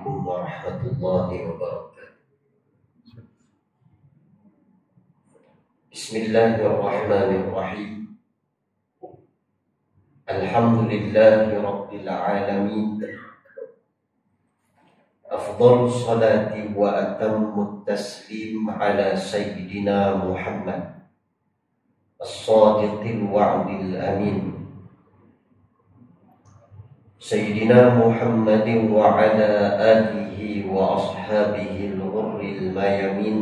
عليكم ورحمة الله وبركاته. بسم الله الرحمن الرحيم. الحمد لله رب العالمين. أفضل الصلاة وأتم التسليم على سيدنا محمد الصادق الوعد الأمين سيدنا محمد وعلى آله وأصحابه الغر الميامين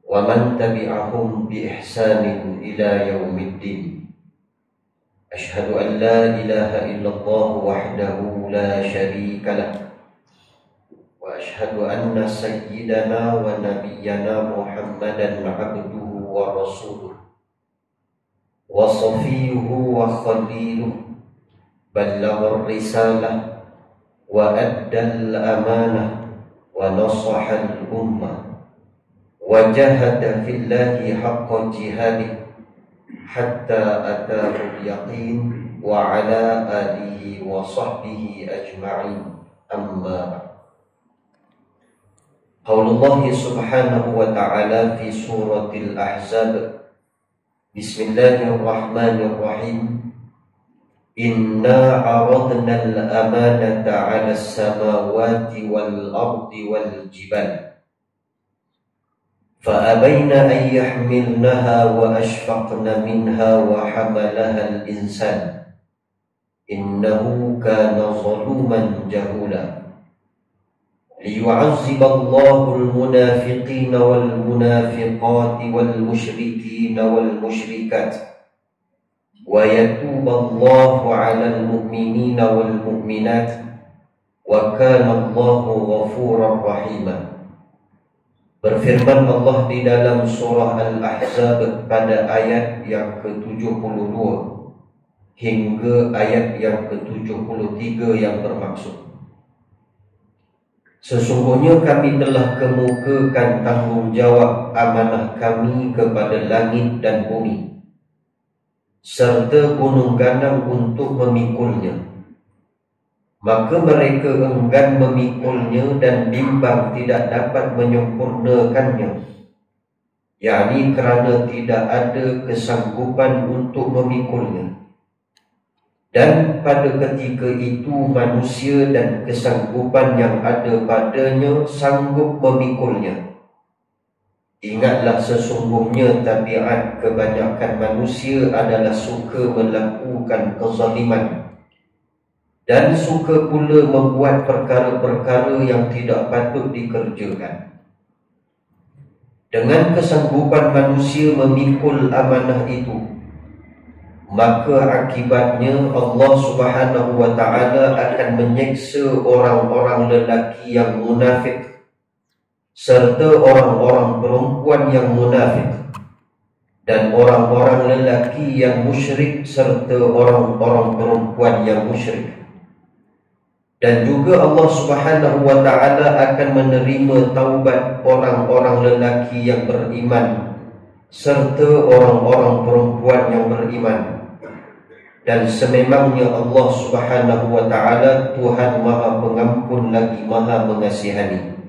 ومن تبعهم بإحسان إلى يوم الدين. أشهد أن لا إله إلا الله وحده لا شريك له، وأشهد أن سيدنا ونبينا محمدا عبده ورسوله وصفيه وخليله، بلغ الرسالة وأدى الأمانة ونصح الأمة وجاهد في الله حق جهاده حتى أتاه اليقين، وعلى آله وصحبه أجمعين. أما بعد. قول الله سبحانه وتعالى في سورة الأحزاب: بسم الله الرحمن الرحيم. إنا عرضنا الأمانة على السماوات والأرض والجبال فأبين أن يحملنها وأشفقن منها وحملها الإنسان إنه كان ظلوما جهولا ليعذب الله المنافقين والمنافقات والمشركين والمشركات ويتوب الله على المؤمنين والمؤمنات وكان الله غفورا رحيما. Berfirman Allah di dalam surah Al-Ahzab pada ayat yang ke-72 hingga ayat yang ke-73 yang bermaksud: sesungguhnya kami telah kemukakan tanggungjawab amanah kami kepada langit dan bumi serta gunung ganang untuk memikulnya. Maka mereka enggan memikulnya dan bimbang tidak dapat menyempurnakannya, yakni kerana tidak ada kesanggupan untuk memikulnya. Dan pada ketika itu manusia dan kesanggupan yang ada padanya sanggup memikulnya. Ingatlah, sesungguhnya tabiat kebanyakan manusia adalah suka melakukan kezaliman dan suka pula membuat perkara-perkara yang tidak patut dikerjakan. Dengan kesanggupan manusia memikul amanah itu, maka akibatnya Allah Subhanahu wa Ta'ala akan menyeksa orang-orang lelaki yang munafik serta orang-orang perempuan yang munafik dan orang-orang lelaki yang musyrik serta orang-orang perempuan yang musyrik. Dan juga Allah Subhanahu wa Ta'ala akan menerima taubat orang-orang lelaki yang beriman serta orang-orang perempuan yang beriman. Dan sememangnya Allah Subhanahu wa Ta'ala Tuhan Maha Pengampun lagi Maha Mengasihani.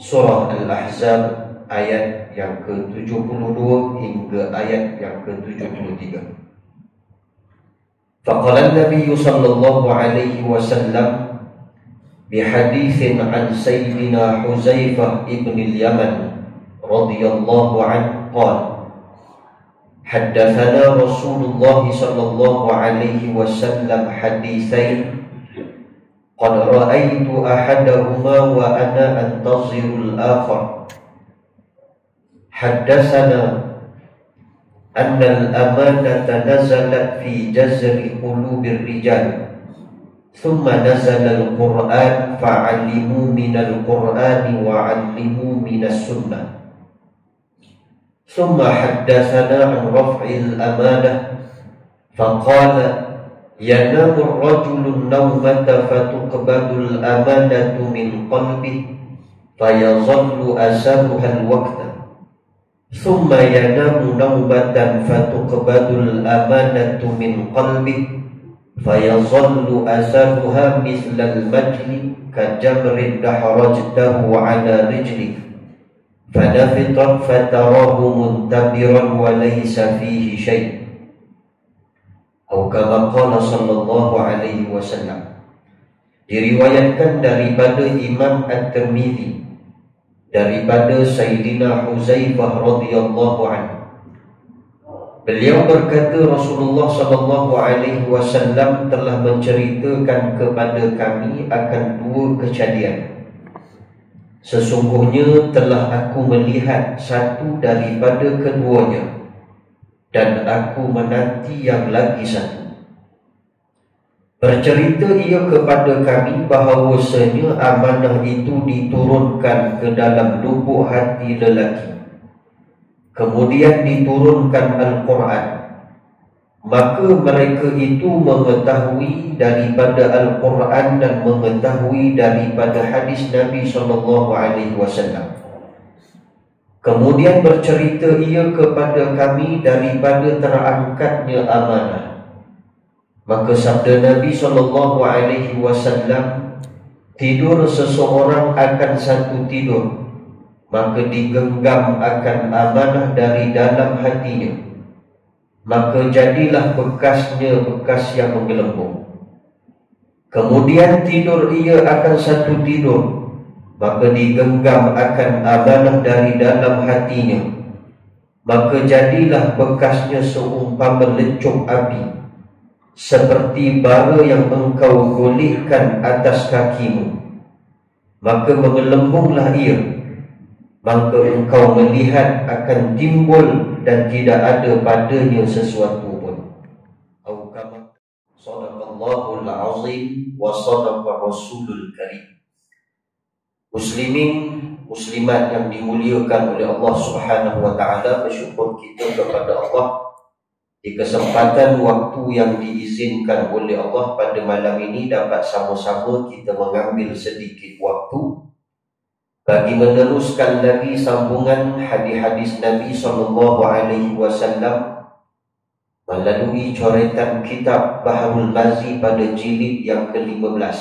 Surah Al-Ahzab ayat yang ke-72 hingga ayat yang ke-73. Faqala Nabi sallallahu alaihi wasallam bihaditsin an Sayyidina Huzaifah ibn al-Yaman radhiyallahu anhu qala: haddatsana Rasulullah sallallahu alaihi wasallam haditsain qad ra'aitu ahadahuma wa ana antaziru al-akhar. Haddatsana anna al-amanata nazalat fi jazri qulubir rijal thumma nazala al-Qur'an fa'allimu min al-Qur'ani wa 'allimu min as-sunnah. Thumma haddatsana an raf'il amanah faqala yanamu ar-rajulu an-nawmata fatuqbadu al-amanatu min qalbihi fayadhallu asaruha al-waqta thumma yanamu nawmatan fatuqbadu al-amanatu min qalbihi فيظل أثرها مثل المجل كجمر دحرجته على رجلك فنفطا فتراه منتبرا وليس فيه شيء atau kama qala sallallahu alaihi wasallam. Diriwayatkan daripada Imam At-Tirmizi daripada Sayyidina Huzaifah radhiyallahu anhu, beliau berkata Rasulullah sallallahu alaihi wasallam telah menceritakan kepada kami akan dua kejadian. Sesungguhnya telah aku melihat satu daripada keduanya dan aku menanti yang lagi satu. Bercerita ia kepada kami bahawasanya amanah itu diturunkan ke dalam lubuk hati lelaki. Kemudian diturunkan Al-Quran. Maka mereka itu mengetahui daripada Al-Quran dan mengetahui daripada hadis Nabi SAW. Kemudian bercerita ia kepada kami daripada terangkatnya amanah. Maka sabda Nabi SAW, tidur seseorang akan satu tidur, maka digenggam akan amanah dari dalam hatinya. Maka jadilah bekasnya bekas yang menggelembung. Kemudian tidur ia akan satu tidur, maka digenggam akan amanah dari dalam hatinya. Maka jadilah bekasnya seumpama lecup api, seperti bara yang engkau golekkan atas kakimu. Maka menggelembunglah ia, maka engkau melihat akan timbul dan tidak ada padanya sesuatu pun. Atau kama sadaqallahul azim wa sadaqa rasulul karim. Muslimin muslimat yang dimuliakan oleh Allah Subhanahu wa taala, bersyukur kita kepada Allah di kesempatan waktu yang diizinkan oleh Allah pada malam ini dapat sama-sama kita mengambil sedikit waktu bagi meneruskan lagi sambungan hadis-hadis Nabi SAW melalui coretan kitab Bahrul Mazi pada jilid yang ke-15,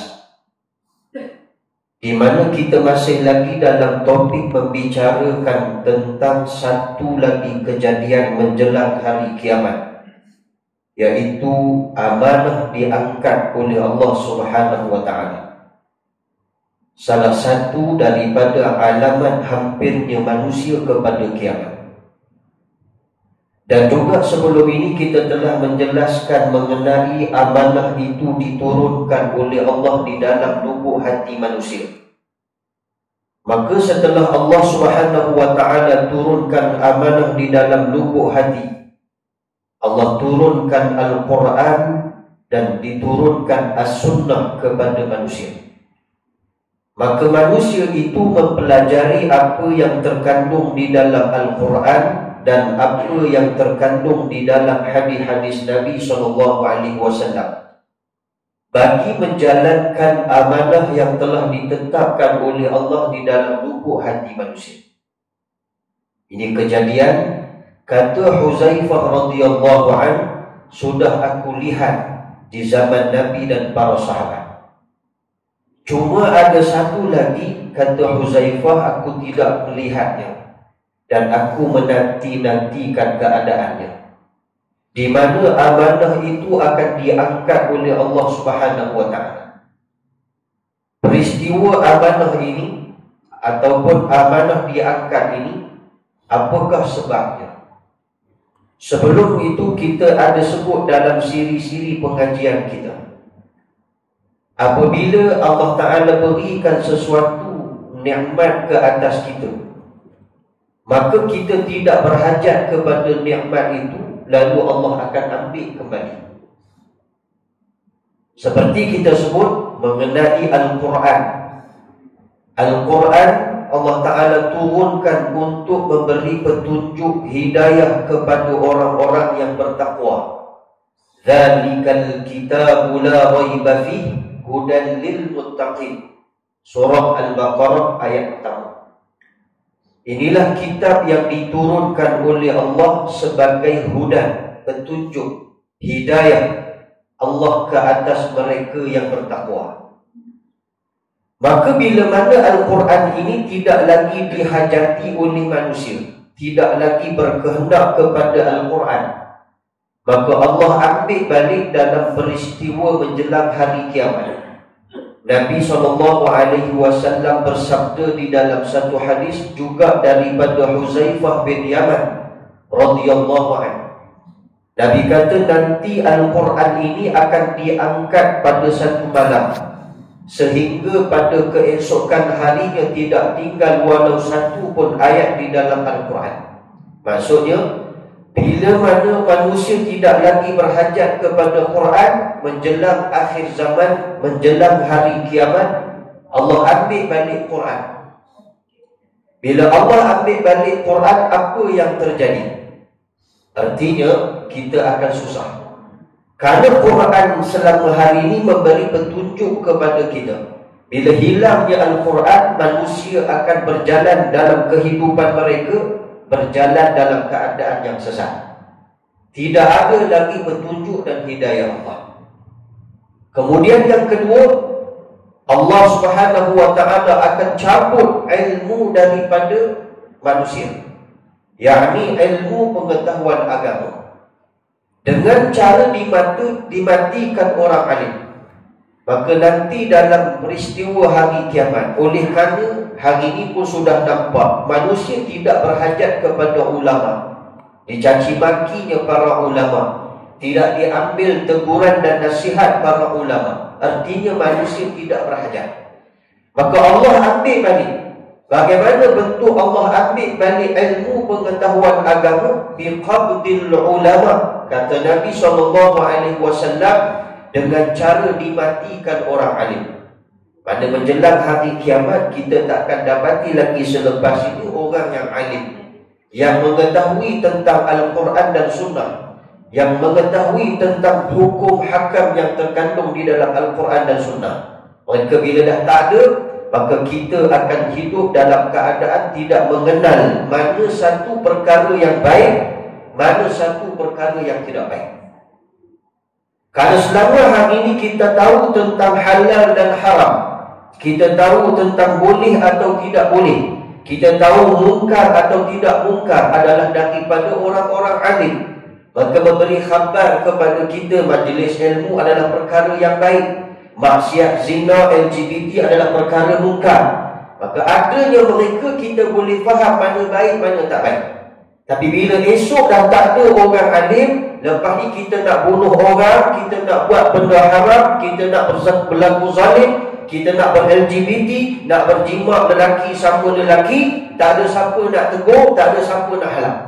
di mana kita masih lagi dalam topik membicarakan tentang satu lagi kejadian menjelang hari kiamat, yaitu amanah diangkat oleh Allah Subhanahu wa taala. Salah satu daripada alamat hampirnya manusia kepada kiamat. Dan juga sebelum ini kita telah menjelaskan mengenai amanah itu diturunkan oleh Allah di dalam lubuk hati manusia. Maka setelah Allah Subhanahu wa taala turunkan amanah di dalam lubuk hati, Allah turunkan Al-Quran dan diturunkan As-Sunnah kepada manusia. Maka manusia itu mempelajari apa yang terkandung di dalam Al-Quran dan apa yang terkandung di dalam hadis-hadis Nabi SAW bagi menjalankan amanah yang telah ditetapkan oleh Allah di dalam lubuk hati manusia. Ini kejadian, kata Huzaifah radhiyallahu anhu, sudah aku lihat di zaman Nabi dan para sahabat. Cuma ada satu lagi, kata Huzaifah, aku tidak melihatnya dan aku menanti-nantikan keadaannya, di mana amanah itu akan diangkat oleh Allah Subhanahu wa taala. Peristiwa amanah ini ataupun amanah diangkat ini, apakah sebabnya? Sebelum itu kita ada sebut dalam siri-siri pengajian kita, apabila Allah Ta'ala berikan sesuatu nikmat ke atas kita, maka kita tidak berhajat kepada nikmat itu, lalu Allah akan ambil kembali. Seperti kita sebut mengenai Al-Quran. Al-Quran Allah Ta'ala turunkan untuk memberi petunjuk hidayah kepada orang-orang yang bertakwa. Dzalikal kitabu la raiba fihi hudan lil muttaqin. Surah Al-Baqarah ayat pertama. Inilah kitab yang diturunkan oleh Allah sebagai hudan, petunjuk, hidayah. Allah ke atas mereka yang bertakwa. Maka bila mana Al-Quran ini tidak lagi dihajati oleh manusia, tidak lagi berkehendak kepada Al-Quran, maka Allah ambil balik dalam peristiwa menjelang hari kiamat. Nabi SAW bersabda di dalam satu hadis juga daripada Huzaifah bin Yaman radhiyallahu anhu. Nabi kata nanti Al-Quran ini akan diangkat pada satu malam, sehingga pada keesokan harinya tidak tinggal walau satu pun ayat di dalam Al-Quran. Maksudnya, bila mana manusia tidak lagi berhajat kepada Quran menjelang akhir zaman, menjelang hari kiamat, Allah ambil balik Quran. Bila Allah ambil balik Quran, apa yang terjadi? Artinya kita akan susah. Kerana Quran selama hari ini memberi petunjuk kepada kita. Bila hilangnya Al-Quran, manusia akan berjalan dalam kehidupan mereka, berjalan dalam keadaan yang sesat. Tidak ada lagi petunjuk dan hidayah Allah. Kemudian yang kedua, Allah Subhanahu wa ta'ala akan cabut ilmu daripada manusia, yakni ilmu pengetahuan agama, dengan cara dimatikan orang alim. Maka nanti dalam peristiwa hari kiamat, oleh kerana hari ini pun sudah nampak manusia tidak berhajat kepada ulama, dicaci makinya para ulama, tidak diambil teguran dan nasihat para ulama, artinya manusia tidak berhajat. Maka Allah ambil balik. Bagaimana bentuk Allah ambil balik ilmu pengetahuan agama? Biqabdil ulama, kata Nabi SAW, dengan cara dimatikan orang alim. Pada menjelang hari kiamat, kita takkan dapati lagi selepas itu orang yang alim, yang mengetahui tentang Al-Quran dan Sunnah, yang mengetahui tentang hukum hakam yang terkandung di dalam Al-Quran dan Sunnah. Mereka bila dah tak ada, maka kita akan hidup dalam keadaan tidak mengenal mana satu perkara yang baik, mana satu perkara yang tidak baik. Kerana selama hari ini kita tahu tentang halal dan haram, kita tahu tentang boleh atau tidak boleh, kita tahu mungkar atau tidak mungkar adalah daripada orang-orang alim, maka memberi khabar kepada kita majlis ilmu adalah perkara yang baik, maksiat, zina, LGBT adalah perkara mungkar. Maka adanya mereka kita boleh faham mana baik, mana tak baik. Tapi bila esok dah tak ada orang alim, lepas ni kita nak bunuh orang, kita nak buat benda haram, kita nak berlaku zalim, kita nak ber-LGBT, nak berjima lelaki sama lelaki, tak ada siapa nak tegur, tak ada siapa nak halang.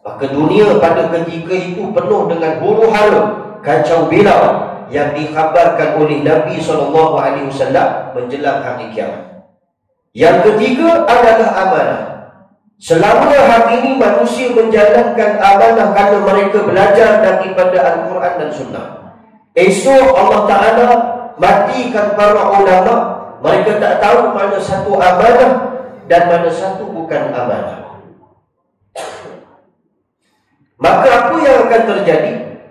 Maka dunia pada ketika itu penuh dengan huru hara, kacau bilau yang dikhabarkan oleh Nabi SAW menjelang hari kiamat. Yang ketiga adalah amanah. Selama hari ini manusia menjalankan amanah kerana mereka belajar daripada Al-Quran dan Sunnah. Esok Allah Ta'ala matikan para ulama, mereka tak tahu mana satu amanah dan mana satu bukan amanah. Maka apa yang akan terjadi?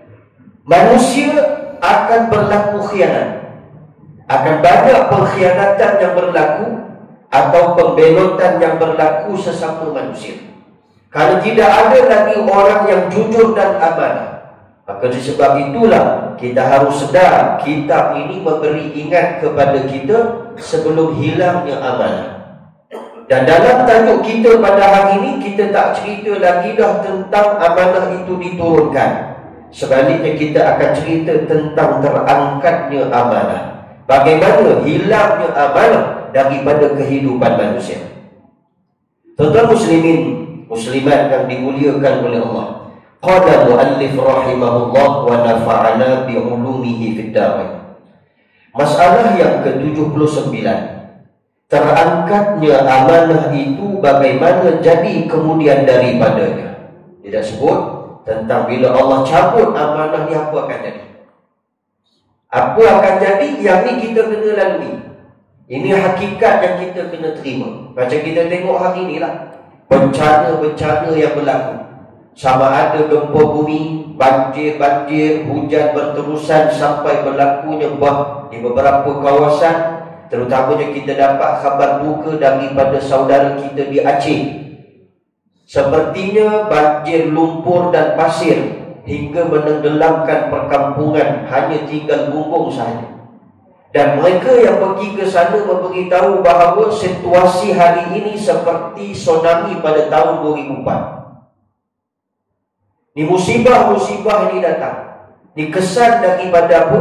Manusia akan berlaku khianat. Akan banyak pengkhianatan yang berlaku atau pembelotan yang berlaku sesama manusia. Kerana tidak ada lagi orang yang jujur dan amanah. Maka disebab itulah kita harus sedar kitab ini memberi ingat kepada kita sebelum hilangnya amanah. Dan dalam tajuk kita pada hari ini, kita tak cerita lagi dah tentang amanah itu diturunkan. Sebaliknya kita akan cerita tentang terangkatnya amanah. Bagaimana hilangnya amanah daripada kehidupan manusia. Tuan-tuan muslimin, muslimat yang dimuliakan oleh Allah. Qala muallif rahimahullah wa nafa'ana bi ulumihi fid dar. Masalah yang ke-79. Terangkatnya amanah itu bagaimana jadi kemudian daripadanya. Tidak sebut tentang bila Allah cabut amanah ni apa akan jadi. Apa akan jadi, yang ni kita kena lalui. Ini hakikat yang kita kena terima. Macam kita tengok hari ni lah, bencana-bencana yang berlaku. sama ada gempa bumi, banjir, hujan berterusan sampai berlakunya di beberapa kawasan. Terutamanya kita dapat khabar duka daripada saudara kita di Aceh. Sepertinya banjir lumpur dan pasir hingga menenggelamkan perkampungan, hanya tinggal bumbung sahaja. Dan mereka yang pergi ke sana memberitahu bahawa situasi hari ini seperti tsunami pada tahun 2004. Ni musibah-musibah ini datang. Ni kesan daripada apa?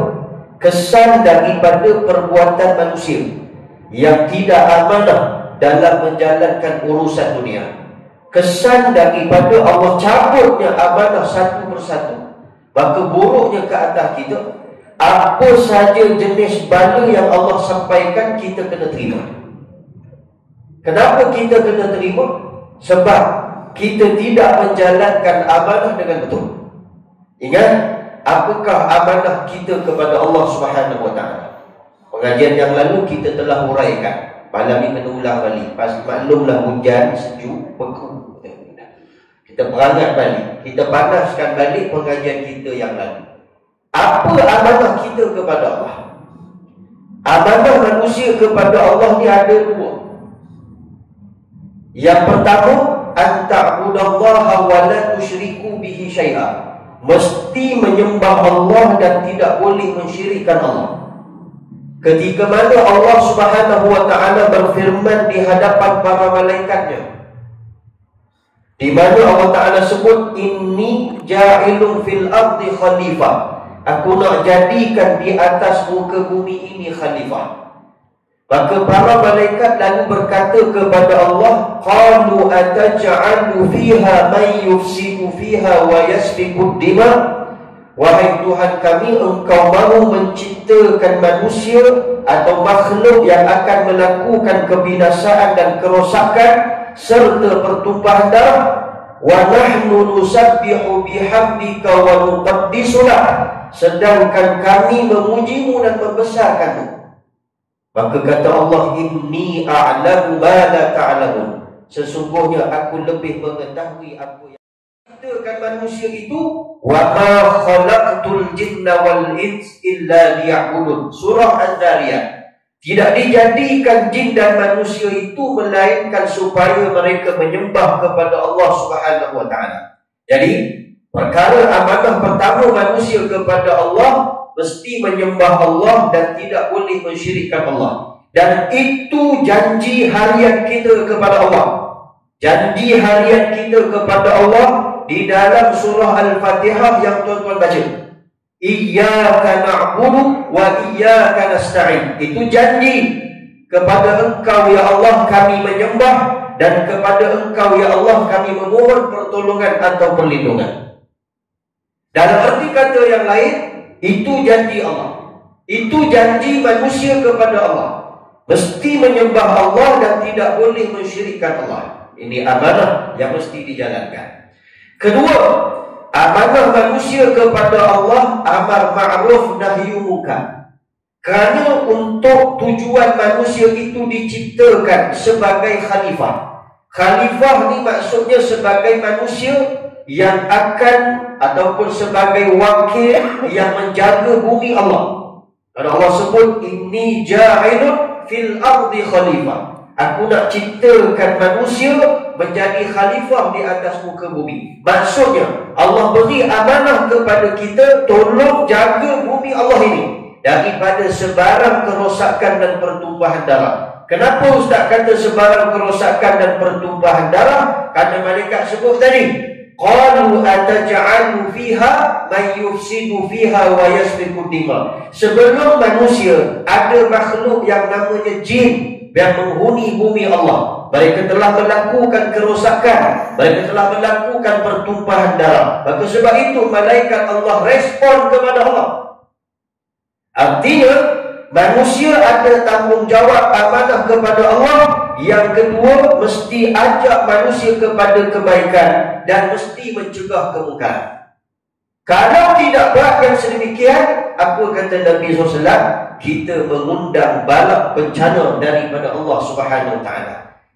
Kesan daripada perbuatan manusia yang tidak amanah dalam menjalankan urusan dunia. Kesan daripada Allah cabutnya amanah satu persatu. Maka buruknya ke atas kita, apa saja jenis bala yang Allah sampaikan, kita kena terima. Kenapa kita kena terima? Sebab kita tidak menjalankan amanah dengan betul. Ingat, apakah amanah kita kepada Allah Subhanahu Wa Taala? Pengajian yang lalu kita telah huraikan. Malam ni kena ulang balik. Maklumlah hujan, sejuk, beku. Kita perangat balik. Kita panaskan balik pengajian kita yang lalu. Apa amanah kita kepada Allah? Amanah manusia kepada Allah ni ada dua. Yang pertama, anta'budallaha wa la tusyriku bihi syai'a. Mesti menyembah Allah dan tidak boleh mensyirikkan Allah. Ketika mana Allah Subhanahu Wa Taala berfirman di hadapan para malaikatnya, di mana Allah Taala sebut, inni ja'ilun fil ardi khalifah. Aku nak jadikan di atas muka bumi ini khalifah. Maka para malaikat lalu berkata kepada Allah, qalu ataj'alu fiha man yufsidu fiha wa yasfiku dima. Wahai Tuhan kami, Engkau mahu menciptakan manusia atau makhluk yang akan melakukan kebinasaan dan kerosakan serta pertumpahan darah. Wa nahnu nusabbihu bihamdika wa nuqaddisu lak. Sedangkan kami memujimu dan membesarkanmu. Maka kata Allah, inni a'lamu ma la ta'lamun. Sesungguhnya aku lebih mengetahui apa yang ciptakan manusia itu. Wa ma khalaqtul jinna wal ins illa liya'budun. Surah Az-Zariyat. Tidak dijadikan jin dan manusia itu melainkan supaya mereka menyembah kepada Allah Subhanahu Wa Taala. Jadi perkara amanah pertama manusia kepada Allah, mesti menyembah Allah dan tidak boleh mensyirikkan Allah. Dan itu janji harian kita kepada Allah. Janji harian kita kepada Allah di dalam surah Al-Fatihah yang tuan-tuan baca. Iyyaka na'budu wa iyyaka nasta'in. Itu janji. Kepada Engkau ya Allah kami menyembah, dan kepada Engkau ya Allah kami memohon pertolongan atau perlindungan. Dalam arti kata yang lain, itu janji Allah. Itu janji manusia kepada Allah. Mesti menyembah Allah dan tidak boleh mensyirikkan Allah. Ini amanah yang mesti dijalankan. Kedua, amanah manusia kepada Allah, amar ma'ruf nahi munkar. Kerana untuk tujuan manusia itu diciptakan sebagai khalifah. Khalifah ni maksudnya sebagai manusia yang akan ataupun sebagai wakil yang menjaga bumi Allah. Dan Allah sebut, inni ja'ilun fil ardi khalifah. Aku nak ciptakan manusia menjadi khalifah di atas muka bumi. Maksudnya Allah beri amanah kepada kita, tolong jaga bumi Allah ini daripada sebarang kerosakan dan pertumpahan darah. Kenapa Ustaz kata sebarang kerosakan dan pertumpahan darah? Kerana malaikat sebut tadi, qalu ataj'alu fiha man yufsidu fiha wa yasfiku dima. Sebelum manusia ada makhluk yang namanya jin yang menghuni bumi Allah. Mereka telah melakukan kerosakan, mereka telah melakukan pertumpahan darah. Maka sebab itu malaikat Allah respon kepada Allah. Artinya manusia ada tanggungjawab amanah kepada Allah. Yang kedua, mesti ajak manusia kepada kebaikan dan mesti mencegah kemungkaran. Kalau tidak buat yang sedemikian, apa kata Nabi SAW? Kita mengundang balak bencana daripada Allah Subhanahu Wa Taala.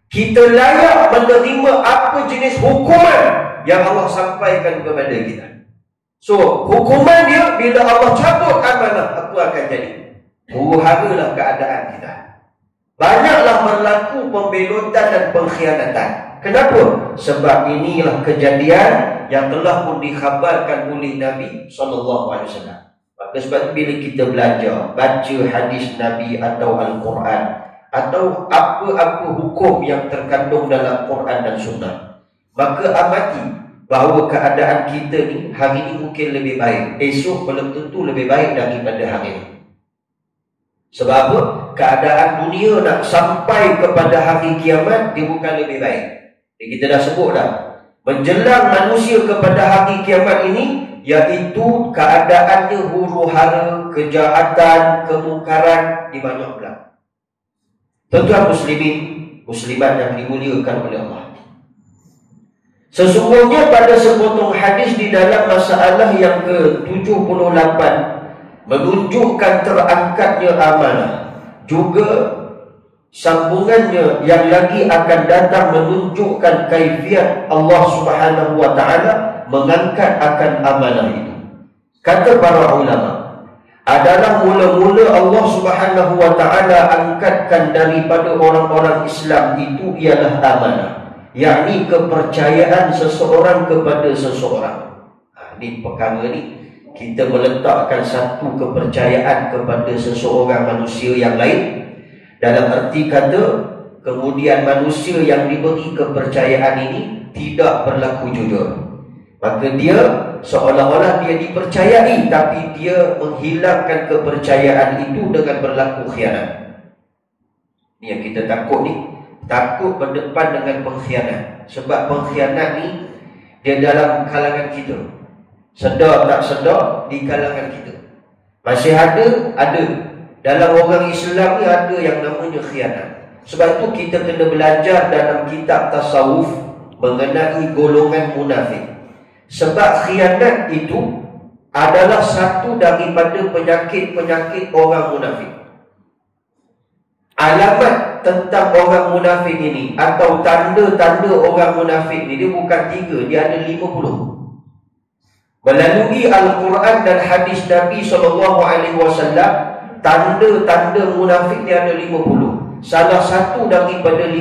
Kita layak menerima apa jenis hukuman yang Allah sampaikan kepada kita. So, hukuman dia bila Allah cabut amanah, apa akan jadi? Huru-haralah keadaan kita. Banyaklah berlaku pembelotan dan pengkhianatan. Kenapa? Sebab inilah kejadian yang telah pun dikhabarkan oleh Nabi SAW. Maka sebab bila kita belajar, baca hadis Nabi atau Al-Quran, atau apa-apa hukum yang terkandung dalam Quran dan Sunnah, maka amati bahawa keadaan kita ni hari ini mungkin lebih baik, esok belum tentu lebih baik daripada hari ini. Sebab apa? Keadaan dunia nak sampai kepada hari kiamat, dia bukan lebih baik. Kita dah sebut dah, menjelang manusia kepada hari kiamat ini, iaitu keadaannya huru-hara, kejahatan, kemungkaran di banyak belah. Tuan-tuan muslimin, muslimat yang dimuliakan oleh Allah, sesungguhnya pada sepotong hadis di dalam masalah yang ke-78 menunjukkan terangkatnya amanah, juga sambungannya yang lagi akan datang menunjukkan kaifiat Allah Subhanahu wa taala mengangkat akan amanah itu. Kata para ulama, adalah mula-mula Allah Subhanahu wa taala angkatkan daripada orang-orang Islam itu ialah amanah, yakni kepercayaan seseorang kepada seseorang. Ini perkara ni kita meletakkan satu kepercayaan kepada seseorang manusia yang lain. Dalam arti kata, kemudian manusia yang diberi kepercayaan ini tidak berlaku jujur, maka dia seolah-olah dia dipercayai, tapi dia menghilangkan kepercayaan itu dengan berlaku khianat. Ini yang kita takut ni. Takut berdepan dengan pengkhianat. Sebab pengkhianat ni dia dalam kalangan kita, sedar tak sedar di kalangan kita masih ada. Dalam orang Islam ni ada yang namanya khianat. Sebab itu kita kena belajar dalam kitab tasawuf mengenai golongan munafik. Sebab khianat itu adalah satu daripada penyakit-penyakit orang munafik. Alamat tentang orang munafik ini atau tanda-tanda orang munafik ini, dia bukan 3, dia ada 50. Melalui Al-Quran dan hadis Nabi SAW, tanda-tanda munafik dia ada 50. Salah satu daripada 50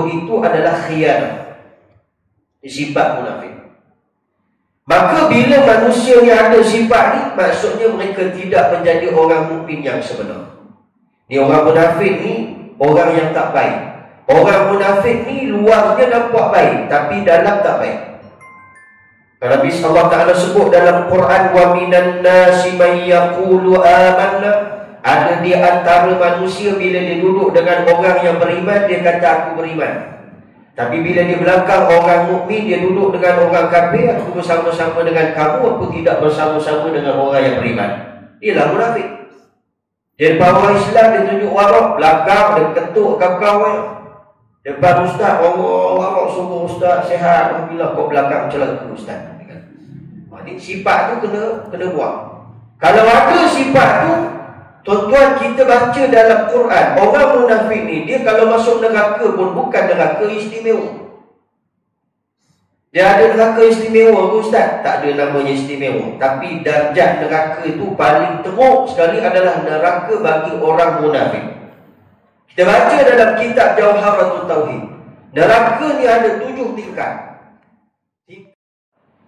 itu adalah khianat. Sifat munafik. Maka bila manusia yang ada sifat ni, maksudnya mereka tidak menjadi orang mukmin yang sebenar. Ni orang munafik ni orang yang tak baik. Orang munafik ni luarnya nampak baik, tapi dalam tak baik. Kalau Allah Ta'ala sebut dalam Quran, wa minan nasi may yaqulu amanna, ada di antara manusia bila dia duduk dengan orang yang beriman, dia kata aku beriman. Tapi bila dia belakang orang mukmin, dia duduk dengan orang kafir, aku bersama-sama dengan kamu, aku tidak bersama-sama dengan orang yang beriman. Ialah munafik. Dia depan orang Islam, dia tunjuk warak, belakang dia ketuk kawan-kawan. Depan ustaz, orang warak semua ustaz sihat, alhamdulillah, kau belakang celaka ustaz. Ini sifat tu kena buang. Kalau ada sifat tu, tuan-tuan, kita baca dalam Quran, orang munafik ni, dia kalau masuk neraka pun bukan neraka istimewa. Dia ada neraka istimewa tu ustaz? Tak ada namanya istimewa. Tapi darjat neraka itu paling teruk sekali adalah neraka bagi orang munafik. Kita baca dalam kitab Jawharatul Tauhid, neraka ni ada 7 tingkat.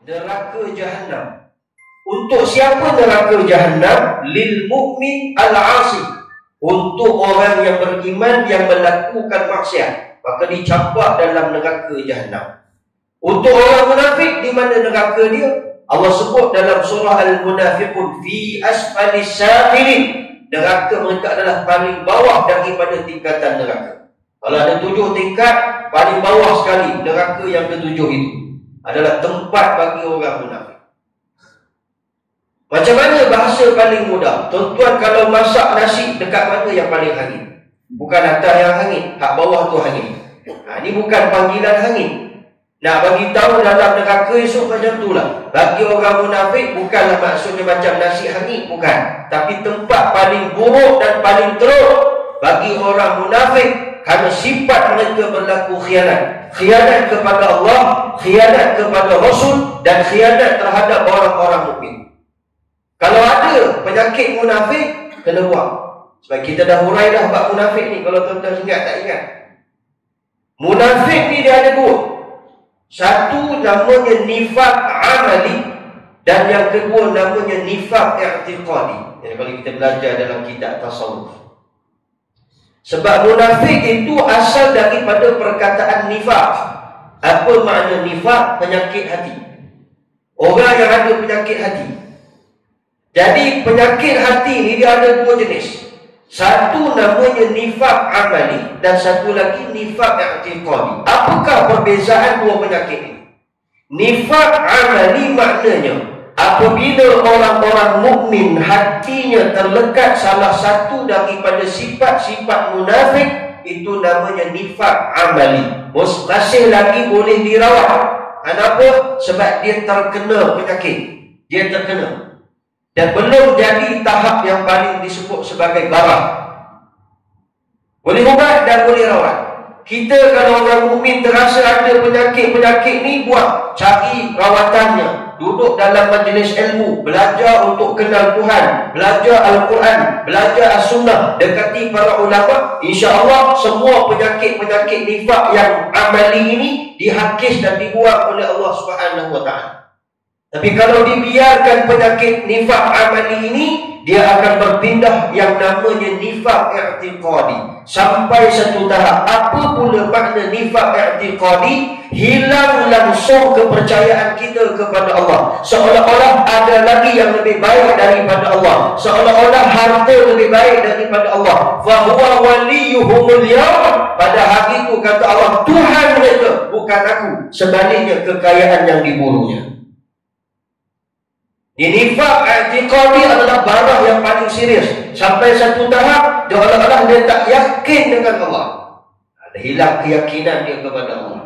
Neraka Jahannam. Untuk siapa neraka Jahannam? Lil mu'min al-asi, untuk orang yang beriman yang melakukan maksiat, maka dicampak dalam neraka Jahannam. Untuk orang munafik, di mana neraka dia? Allah sebut dalam surah Al-Munafiqun, fi asfalis safilin, neraka mereka adalah paling bawah daripada tingkatan neraka. Kalau ada 7 tingkat, paling bawah sekali neraka yang ke-7 itu adalah tempat bagi orang munafik. Macam mana bahasa paling mudah? Tuan-tuan, kalau masak nasi, dekat mana yang paling hangit? Bukan atas yang hangit, hak bawah tu hangit. Ini bukan panggilan hangit. Nak bagi tahu dalam neraka esok macam itulah. Bagi orang munafik bukanlah maksudnya macam nasi hangit, bukan. Tapi tempat paling buruk dan paling teruk bagi orang munafik Kerana sifat mereka berlaku khianat. Khianat kepada Allah, khianat kepada Rasul, dan khianat terhadap orang-orang mukmin. Kalau ada penyakit munafik, kena buang. Sebab kita dah hurai dah bab munafik ni. Kalau tuan-tuan ingat tak ingat, munafik ni dia ada dua. Satu namanya nifaq amali, dan yang kedua namanya nifaq i'tiqadi. Jadi kalau kita belajar dalam kitab tasawuf, sebab munafik itu asal daripada perkataan nifaq. Apa makna nifaq? Penyakit hati. Orang yang ada penyakit hati. Jadi penyakit hati ni dia ada dua jenis. Satu namanya nifaq amali, dan satu lagi nifaq i'tiqadi. Apakah perbezaan dua penyakit ini? Nifaq amali maknanya apabila orang-orang mukmin hatinya terlekat salah satu daripada sifat-sifat munafik, itu namanya nifaq amali. Masih lagi boleh dirawat. Kenapa? Sebab dia terkena penyakit. Dia terkena. Dan belum jadi tahap yang paling disebut sebagai darah. Boleh ubat dan boleh rawat. Kita kalau orang mukmin terasa ada penyakit-penyakit ni, buat cari rawatannya. Duduk dalam majlis ilmu, belajar untuk kenal Tuhan, belajar Al-Quran, belajar As-Sunnah, dekati para ulama. InsyaAllah semua penyakit-penyakit nifaq yang amali ini dihakis dan dibuang oleh Allah Subhanahu Wa Taala. Tapi kalau dibiarkan penyakit nifaq amali ini, dia akan berpindah yang namanya nifaq i'tiqadi. Sampai satu tahap, apa pula makna nifaq i'tiqadi? Hilang langsung kepercayaan kita kepada Allah. Seolah-olah ada lagi yang lebih baik daripada Allah. Seolah-olah harta lebih baik daripada Allah. Fahuwa waliyuhumul yawm. Pada hari itu kata Allah, Tuhan mereka, bukan aku. Sebaliknya kekayaan yang diburunya. Nifaq i'tiqadi adalah barang yang paling serius. Sampai satu tahap dia olah-olah dia tak yakin dengan Allah. Ada hilang keyakinan dia kepada Allah.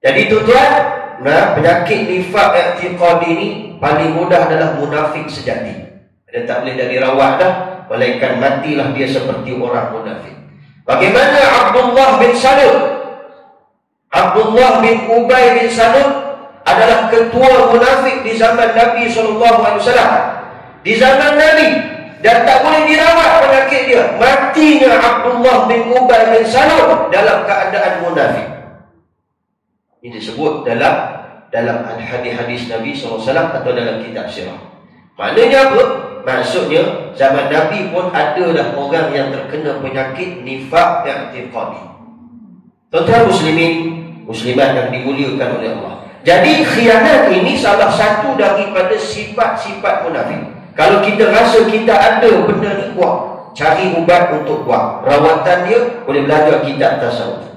Jadi tuan-tuan, penyakit nifaq i'tiqadi ini paling mudah adalah munafik sejati. Dia tak boleh dari rawat dah, melainkan matilah dia seperti orang munafik. Bagaimana Abdullah bin Salul? Abdullah bin Ubay bin Salul adalah ketua munafik di zaman Nabi SAW. Di zaman Nabi, dan tak boleh dirawat penyakit dia. Matinya Abdullah bin Ubay bin Salul dalam keadaan munafik. Ini disebut dalam hadis-hadis Nabi SAW atau dalam kitab sirah. Maknanya apa? Maksudnya zaman Nabi pun ada dah orang yang terkena penyakit nifaq i'tiqadi. Tuan-tuan muslimin, muslimat yang dimuliakan oleh Allah. Jadi khianat ini salah satu daripada sifat-sifat munafik. Kalau kita rasa kita ada benda ni, buang. Cari ubat untuk buang. Rawatan dia, boleh belajar kitab tasawuf.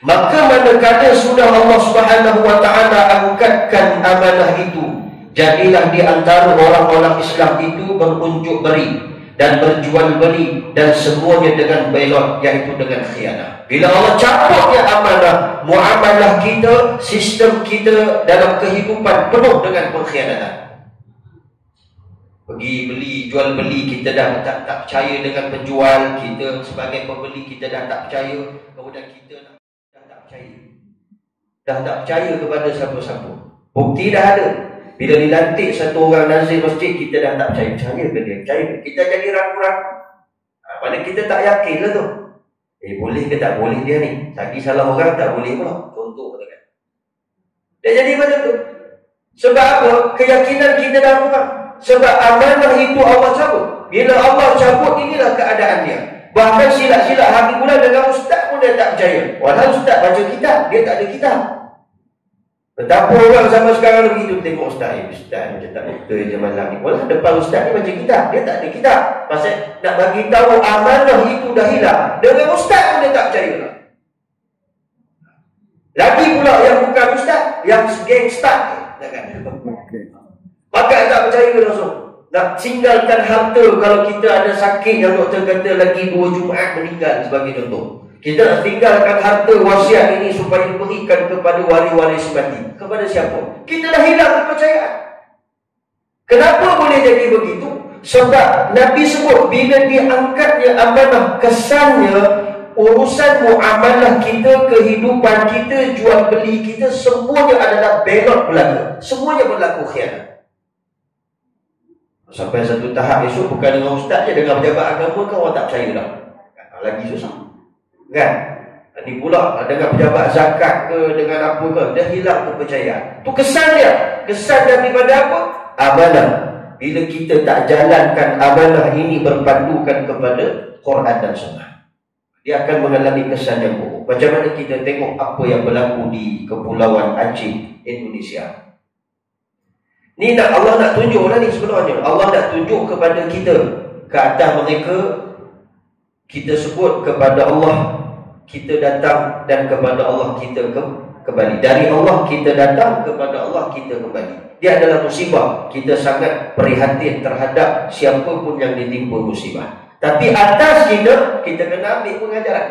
Maka manakala sudah Allah Subhanahu Wa Taala angkatkan amanah itu, jadilah di antara orang-orang Islam itu berunjuk beri dan berjual beli, dan semuanya dengan belot, iaitu dengan khianat. Bila Allah cabutnya amanah, muamalah kita, sistem kita dalam kehidupan penuh dengan pengkhianatan. Pergi beli, jual beli, kita dah tak percaya dengan penjual. Kita sebagai pembeli, kita dah tak percaya. Kemudian kita dah tak percaya. Dah tak percaya kepada siapa-siapa. Bukti dah ada. Bila dilantik satu orang nazir masjid, kita dah tak percaya. Percaya ke dia? Percaya ke? Kita jadi ragu-ragu. Mana kita tak yakin lah tu. Boleh ke tak boleh dia ni? Lagi salah orang tak boleh pula. Contoh kan. Dia jadi macam tu. Sebab apa? Keyakinan kita dah kurang. Sebab amanah itu Allah cabut. Bila Allah cabut, inilah keadaan dia. Bahkan silap-silap hari bulan dengan ustaz pun dia tak percaya. Walau ustaz baca kitab, dia tak ada kitab. Betapa orang sama sekarang begitu tengok ustaz. Ustaz macam tak betul je malam ni. Walau depan ustaz ni baca kitab, dia tak ada kitab. Pasal nak bagi tahu amanah itu dah hilang. Dengan ustaz pun dia tak percaya lah. Lagi pula yang bukan ustaz, yang gangster. Maka tak percaya langsung. Nak tinggalkan harta kalau kita ada sakit yang doktor kata lagi 2 Jumaat meninggal sebagai contoh. Kita nak tinggalkan harta wasiat ini supaya diberikan kepada wali-wali semati. Kepada siapa? Kita dah hilang kepercayaan. Kenapa boleh jadi begitu? Sebab Nabi sebut bila diangkatnya amanah, kesannya urusan muamalah kita, kehidupan kita, jual beli kita, semuanya adalah belot belaka. Semuanya berlaku khianat. Sampai satu tahap esok bukan dengan ustaz je, dengan pejabat agama kan orang tak percaya dah. Lagi susah. Kan? Nanti pula dengan pejabat zakat ke, dengan apa ke, dah hilang kepercayaan. Tu kesan dia. Kesan daripada apa? Amanah. Bila kita tak jalankan amanah ini berpandukan kepada Quran dan Sunnah, dia akan mengalami kesan yang buruk. Macam mana kita tengok apa yang berlaku di Kepulauan Aceh, Indonesia. Ni Allah nak tunjuk lah ni sebenarnya. Allah nak tunjuk kepada kita, ke atas mereka, kita sebut kepada Allah kita datang, dan kepada Allah kita kembali. Dari Allah kita datang, kepada Allah kita kembali. Dia adalah musibah. Kita sangat prihatin terhadap siapa pun yang ditimpa musibah. Tapi atas kita kena ambil pengajaran.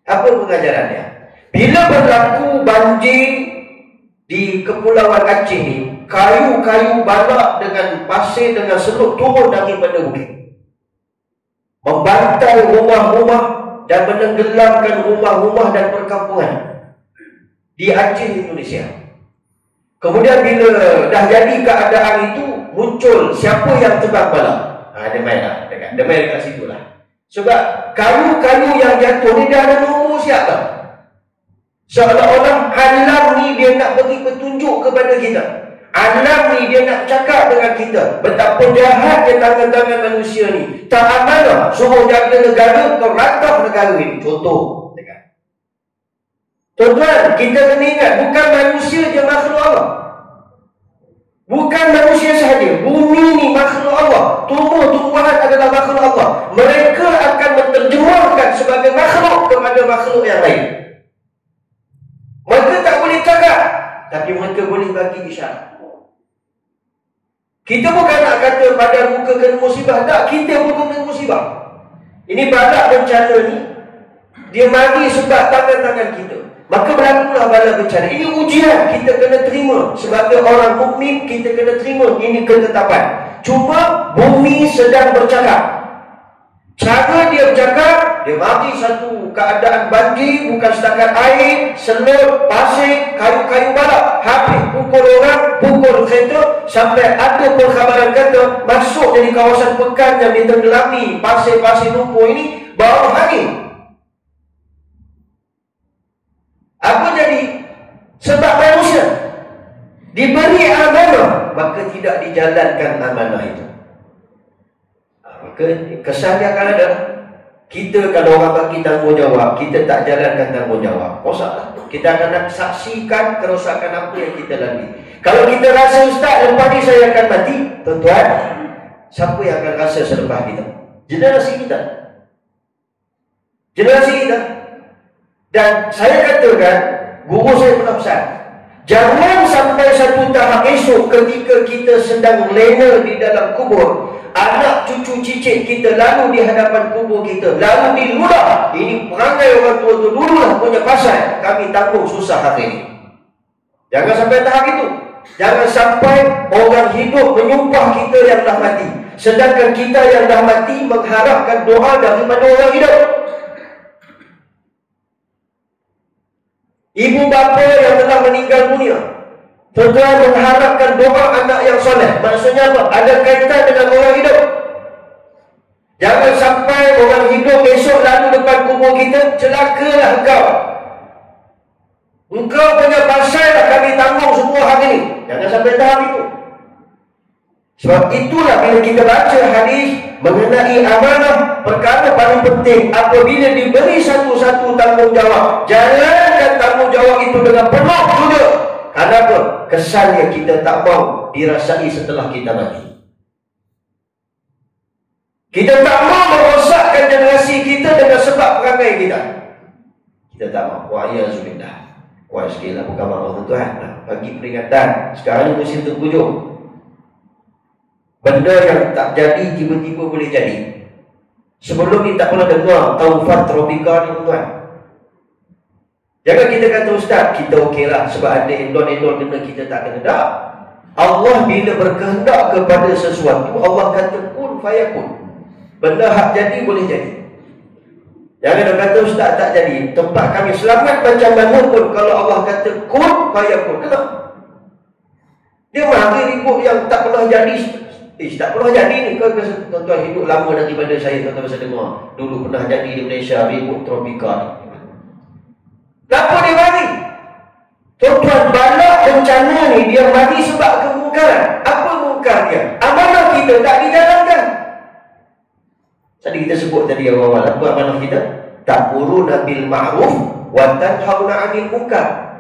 Apa pengajarannya? Bila berlaku banjir di Kepulauan Aceh ni, kayu-kayu balak dengan pasir, dengan selut turun daripada bukit, membantai rumah-rumah dan menenggelamkan rumah-rumah dan perkampungan di Aceh, Indonesia. Kemudian bila dah jadi keadaan itu, muncul siapa yang tebang balak. Dia main lah dia main dekat situ lah. Sebab kayu-kayu yang jatuh ni dah ada nombor siap dah. Seolah-olah alam ni dia nak bagi petunjuk kepada kita. Alam ni dia nak cakap dengan kita betapa jahatnya tangan-tangan manusia ni. Tak amanah, suruh jaga negara, kau rantau negara ini. Contoh. Tuan-tuan, kita kena ingat, bukan manusia je makhluk Allah. Bukan manusia sahaja. Bumi ni makhluk Allah. Tumbuh-tumbuhan adalah makhluk Allah. Mereka akan menterjemahkan sebagai makhluk kepada makhluk yang lain. Mereka tak boleh cakap, tapi mereka boleh bagi isyarat. Kita bukan nak kata pada muka kena musibah. Tak, kita pun kena musibah. Ini balak bencana ni, dia mari sebab tangan-tangan kita. Maka berlakulah bala bencana. Ini ujian kita kena terima. Sebagai orang mukmin, kita kena terima. Ini ketetapan. Cuma bumi sedang bercakap. Cara dia bercakap, dia mari satu keadaan banjir, bukan setakat air, selut, pasir, kayu-kayu balak. Habis pukul orang, pukul kereta, sampai ada perkhabaran kata masuk dari kawasan Pekan yang ditenggelami pasir-pasir lumpur ini bawah angin. Apa jadi? Sebab manusia diberi amanah, maka tidak dijalankan amanah itu. Maka kesannya akan ada. Kita kalau orang bagi tanggungjawab, kita tak jalankan tanggungjawab, rosaklah. Kita akan saksikan kerosakan apa yang kita lalui. Kalau kita rasa ustaz, lepas ni saya akan mati, tuan-tuan, siapa yang akan rasa selepas kita? Generasi kita. Generasi kita. Dan saya katakan, guru saya pernah pesan, jangan sampai satu tahap esok ketika kita sedang lena di dalam kubur, anak cucu cicit kita lalu di hadapan kubur kita, lalu diludah, ini perangai orang tua tu dululah punya pasal, kami tanggung susah hari ini. Jangan sampai tahap itu. Jangan sampai orang hidup menyumpah kita yang dah mati, sedangkan kita yang dah mati mengharapkan doa daripada orang hidup. Ibu bapa yang telah meninggal dunia, tuan-tuan, mengharapkan doa anak yang soleh. Maksudnya apa? Ada kaitan dengan orang hidup. Jangan sampai orang hidup esok lalu depan kubur kita, celakalah engkau. Engkau punya pasal lah kami tanggung semua hari ini. Jangan sampai tahap itu. Sebab itulah bila kita baca hadis mengenai amanah, perkara paling penting apabila diberi satu-satu tanggungjawab, jalankan tanggungjawab itu dengan penuh juga. Kenapa? Kesannya kita tak mau dirasai setelah kita mati. Kita tak mau merosakkan generasi kita dengan sebab perangai kita. Kita tak mau. Wa'iyazulillah. Kuat sikit lah, bukan marah tuan. Bagi peringatan. Sekarang ni mesti terkujung. Benda yang tak jadi tiba-tiba boleh jadi. Sebelum ni tak pernah dengar taufan tropika ni tuan. Jangan kita kata ustaz, kita okey lah sebab ada endon-endon kena, kita tak kena. Tak. Allah bila berkehendak kepada sesuatu, Allah kata kun fayakun. Benda hak jadi boleh jadi. Jangan dia kata ustaz tak jadi. Tempat kami selamat macam mana pun, kalau Allah kata kun fayakun, kena. Dia mari ribut yang tak pernah jadi. Tak pernah jadi ni. Tuan-tuan hidup lama daripada saya, tuan-tuan bisa dengar. Dulu pernah jadi di Malaysia ribut tropika ni. Kenapa dia mari? Tuan-tuan, bala bencana ni dia mari sebab kemungkaran. Apa mungkar dia? Amanah kita tak dijalankan. Tadi kita sebut tadi awal-awal, apa amanah kita? Ta'muruna bil ma'ruf wa tanhauna 'anil munkar.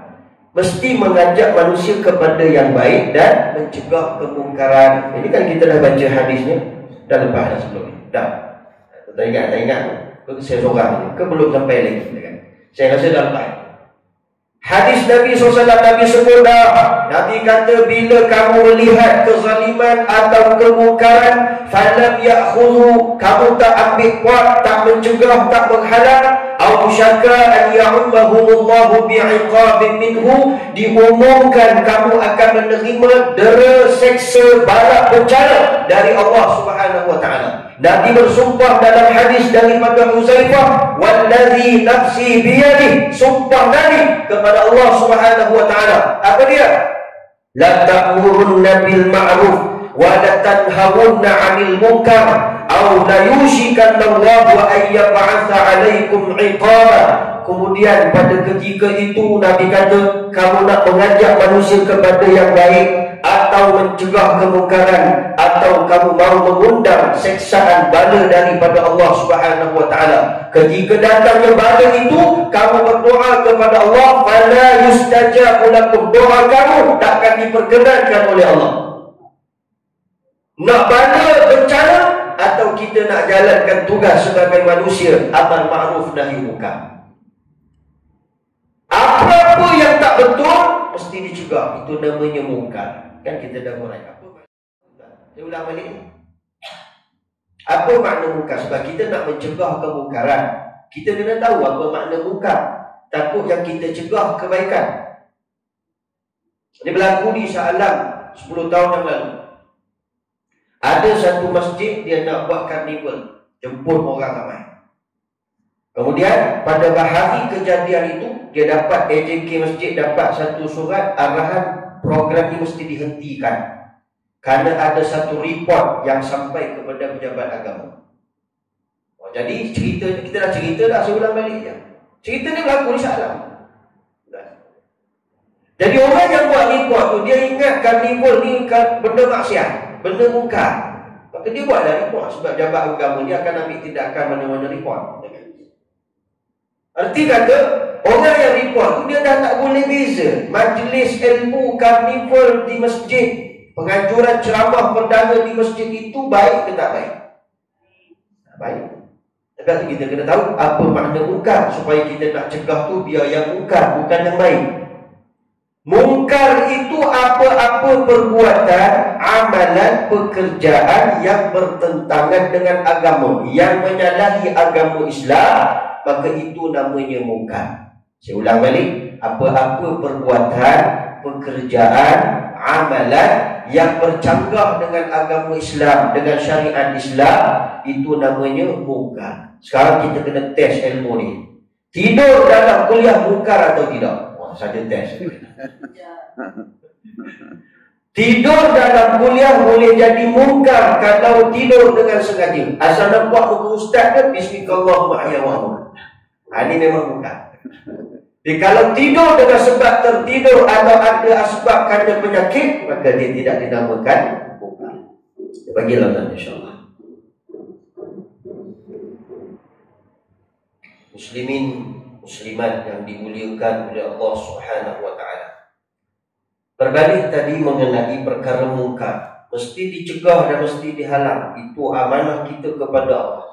Mesti mengajak manusia kepada yang baik dan mencegah kemungkaran. Ini kan kita dah baca hadisnya dah lepas dah sebelum ni. Dah. Tak ingat. Saya seorang ke belum sampai lagi kan? Saya rasa dah lepas. Hadis Nabi SAW, Nabi sebut dah. Nabi kata, bila kamu melihat kezaliman atau kemungkaran, falam ya'khudhu, kamu tak ambil kuat, tak mencegah, tak menghalang, au syaka an ya'ummahumullahu bi'iqabin minhu, diumumkan kamu akan menerima dera seksa balak bencana dari Allah Subhanahu wa taala. Nabi bersumpah dalam hadis daripada Huzaifah, wallazi nafsi biyadihi, sumpah Nabi kepada Allah Subhanahu wa taala. Apa dia? La ta'murunna bil ma'ruf wa la tanhawunna 'anil munkar aw la yushikanallahu an yab'atha 'alaikum 'iqaba. Kemudian pada ketika itu Nabi kata, kamu nak mengajak manusia kepada yang baik atau mencegah kemungkaran, atau kamu mahu mengundang seksaan bala daripada Allah Subhanahu wa taala. Ketika datangnya bala itu, kamu berdoa kepada Allah, fala yustajabu lakum, doa kamu takkan diperkenankan oleh Allah. Nak bala bencana atau kita nak jalankan tugas sebagai manusia, amar ma'ruf nahi munkar. Apa-apa yang tak betul mesti dicegah. Itu namanya mungkar. Kan kita dah mulai. Saya ulang balik. Apa makna mungkar? Sebab kita nak mencegah kemungkaran, kita kena tahu apa makna mungkar. Takut yang kita cegah kebaikan. Ini berlaku di Shah Alam 10 tahun yang lalu. Ada satu masjid dia nak buat karnival, jemput orang ramai. Kemudian pada hari kejadian itu, dia dapat AJK masjid dapat satu surat arahan program ini mesti dihentikan kerana ada satu report yang sampai kepada pejabat agama. Jadi cerita kita dah cerita dah, saya ulang balik je. Cerita ni berlaku di Shah Alam. Jadi orang yang buat report tu, dia ingat karnival ni benda maksiat, benda mungkar. Maka dia buatlah report sebab jabat agama dia akan ambil tindakan mana-mana report. Arti kata, orang yang report tu dia dah tak boleh beza majlis ilmu karnival di masjid, penganjuran ceramah perdana di masjid itu baik ke tak baik? Tak baik. Tapi kita kena tahu apa makna mungkar supaya kita nak cegah tu biar yang mungkar, bukan yang baik. Mungkar itu apa-apa perbuatan, amalan, pekerjaan yang bertentangan dengan agama, yang menyalahi agama Islam, maka itu namanya mungkar. Saya ulang balik, apa-apa perbuatan, pekerjaan, amalan yang bercanggah dengan agama Islam, dengan syariat Islam, itu namanya mungkar. Sekarang kita kena test ilmu ni. Tidur dalam kuliah mungkar atau tidak? Wah, saja test. Tidur dalam kuliah boleh jadi mungkar kalau tidur dengan sengaja. Asal nampak muka ustaz kan, bismillahirrahmanirrahim. Ini memang mungkar. Jadi kalau tidur dengan sebab tertidur atau ada asbab kerana penyakit, maka dia tidak dinamakan mungkar. Bagilah tuan, insyaAllah. Muslimin, muslimat yang dimuliakan oleh Allah Subhanahu wa taala. Berbalik tadi mengenai perkara mungkar, mesti dicegah dan mesti dihalang. Itu amanah kita kepada Allah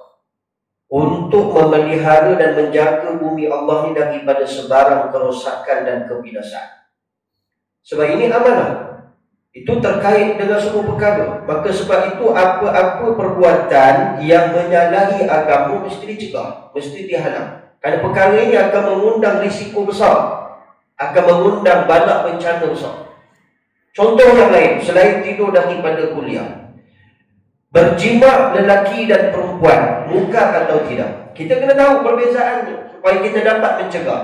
untuk memelihara dan menjaga bumi Allah ini daripada sebarang kerosakan dan kebinasaan. Sebab ini amanah. Itu terkait dengan semua perkara. Maka sebab itu apa-apa perbuatan yang menyalahi agama mesti dicegah, mesti dihalang. Kerana perkara ini akan mengundang risiko besar, akan mengundang balak bencana besar. Contoh yang lain, selain tidur daripada kuliah, berjima lelaki dan perempuan mungkar atau tidak. Kita kena tahu perbezaannya supaya kita dapat mencegah.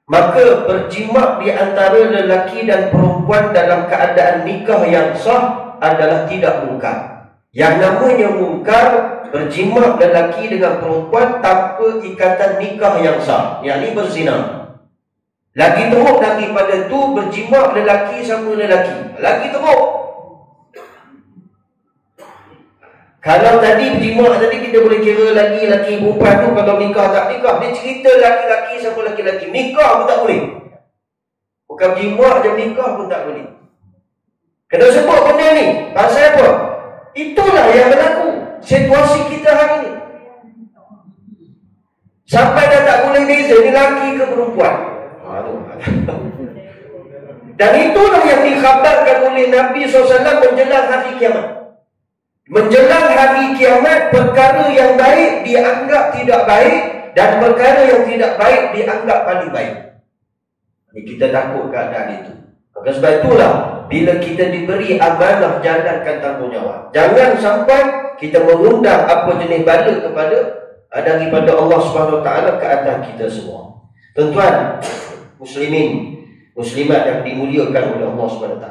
Maka berjimak di antara lelaki dan perempuan dalam keadaan nikah yang sah adalah tidak mungkar. Yang namanya mungkar, berjimak lelaki dengan perempuan tanpa ikatan nikah yang sah, yakni berzina. Lagi teruk daripada tu, berjimak lelaki sama lelaki, lagi teruk. Kalau tadi berjimak tadi kita boleh kira lagi lelaki perempuan tu kalau nikah tak nikah. Dia cerita laki-laki sama laki-laki, nikah pun tak boleh. Bukan berjimak je, nikah pun tak boleh. Kena sebut benda ni. Pasal apa? Itulah yang berlaku situasi kita hari ni. Sampai dah tak boleh beza ni lelaki ke perempuan. Dan itulah yang dikhabarkan oleh Nabi SAW menjelang hari kiamat. Menjelang hari kiamat, perkara yang baik dianggap tidak baik dan perkara yang tidak baik dianggap paling baik. Ini kita takut keadaan itu. Maka sebab itulah bila kita diberi amanah, jalankan tanggungjawab. Jangan sampai kita mengundang apa jenis bala daripada Allah SWT ke atas kita semua. Tuan-tuan, muslimin, muslimat yang dimuliakan oleh Allah SWT.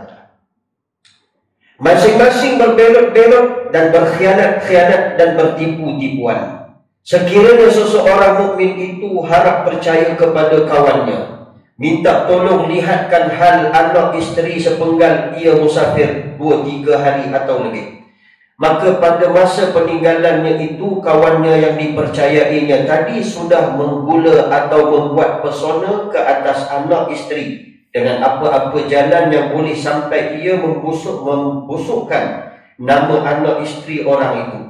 Masing-masing berbelot-belot dan berkhianat-khianat dan bertipu-tipuan. Sekiranya seseorang mukmin itu harap percaya kepada kawannya, minta tolong lihatkan hal anak isteri sepenggal ia musafir 2-3 hari atau lebih, maka pada masa peninggalannya itu kawannya yang dipercayainya tadi sudah menggula atau membuat pesona ke atas anak isteri dengan apa-apa jalan yang boleh sampai ia membusukkan nama anak isteri orang itu,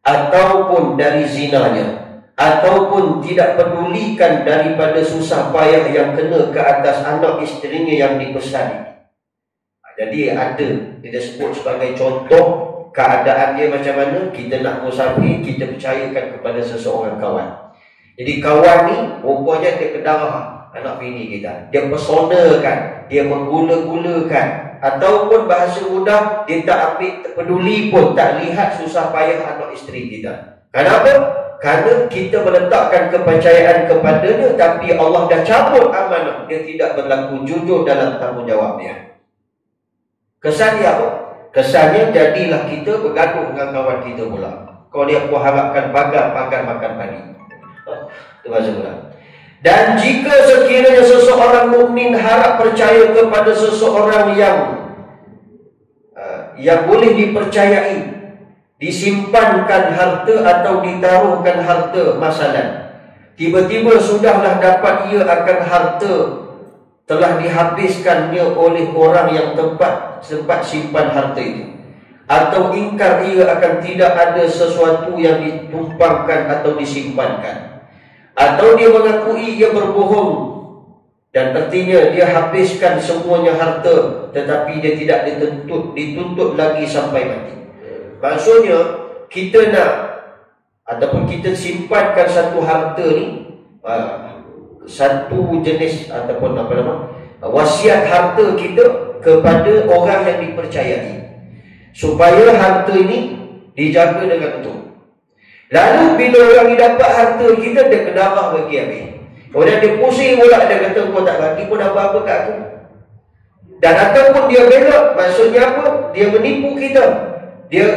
ataupun dari zinanya, ataupun tidak pedulikan daripada susah payah yang kena ke atas anak isterinya yang dipesan. Jadi ada, kita sebut sebagai contoh keadaan dia macam mana. Kita nak musafir, kita percayakan kepada seseorang kawan. Jadi kawan ni rupanya dia kedarah anak bini kita, dia personakan, dia menggula-gulakan, ataupun bahasa mudah, dia tak ambil peduli pun, tak lihat susah payah anak isteri kita. Kenapa? Kerana kita meletakkan kepercayaan kepadanya, tapi Allah dah cabut amanah, dia tidak berlaku jujur dalam tanggungjawab dia. Kesan dia apa? Kesannya jadilah kita bergaduh dengan kawan kita pula. Kalau dia aku harapkan pagar makan padi. Itu bahasa mudah. Dan jika sekiranya seseorang mukmin harap percaya kepada seseorang yang boleh dipercayai, disimpankan harta atau ditaruhkan harta, masalah tiba-tiba sudahlah dapat ia akan harta telah dihabiskannya oleh orang yang sempat simpan harta itu, atau ingkar ia akan tidak ada sesuatu yang ditumpangkan atau disimpankan, atau dia mengakui ia berbohong dan artinya dia habiskan semuanya harta tetapi dia tidak dituntut lagi sampai mati. Maksudnya kita nak ataupun kita simpankan satu harta ni, satu jenis ataupun wasiat harta kita kepada orang yang dipercayai, supaya harta ini dijaga dengan betul. Lalu bila orang ni dapat harta kita, dia kedarah bagi habis. Kemudian dia pusing pula, dia kata kau tak bagi pun apa-apa kat aku. Dan ataupun dia belot, maksudnya apa? Dia menipu kita. Dia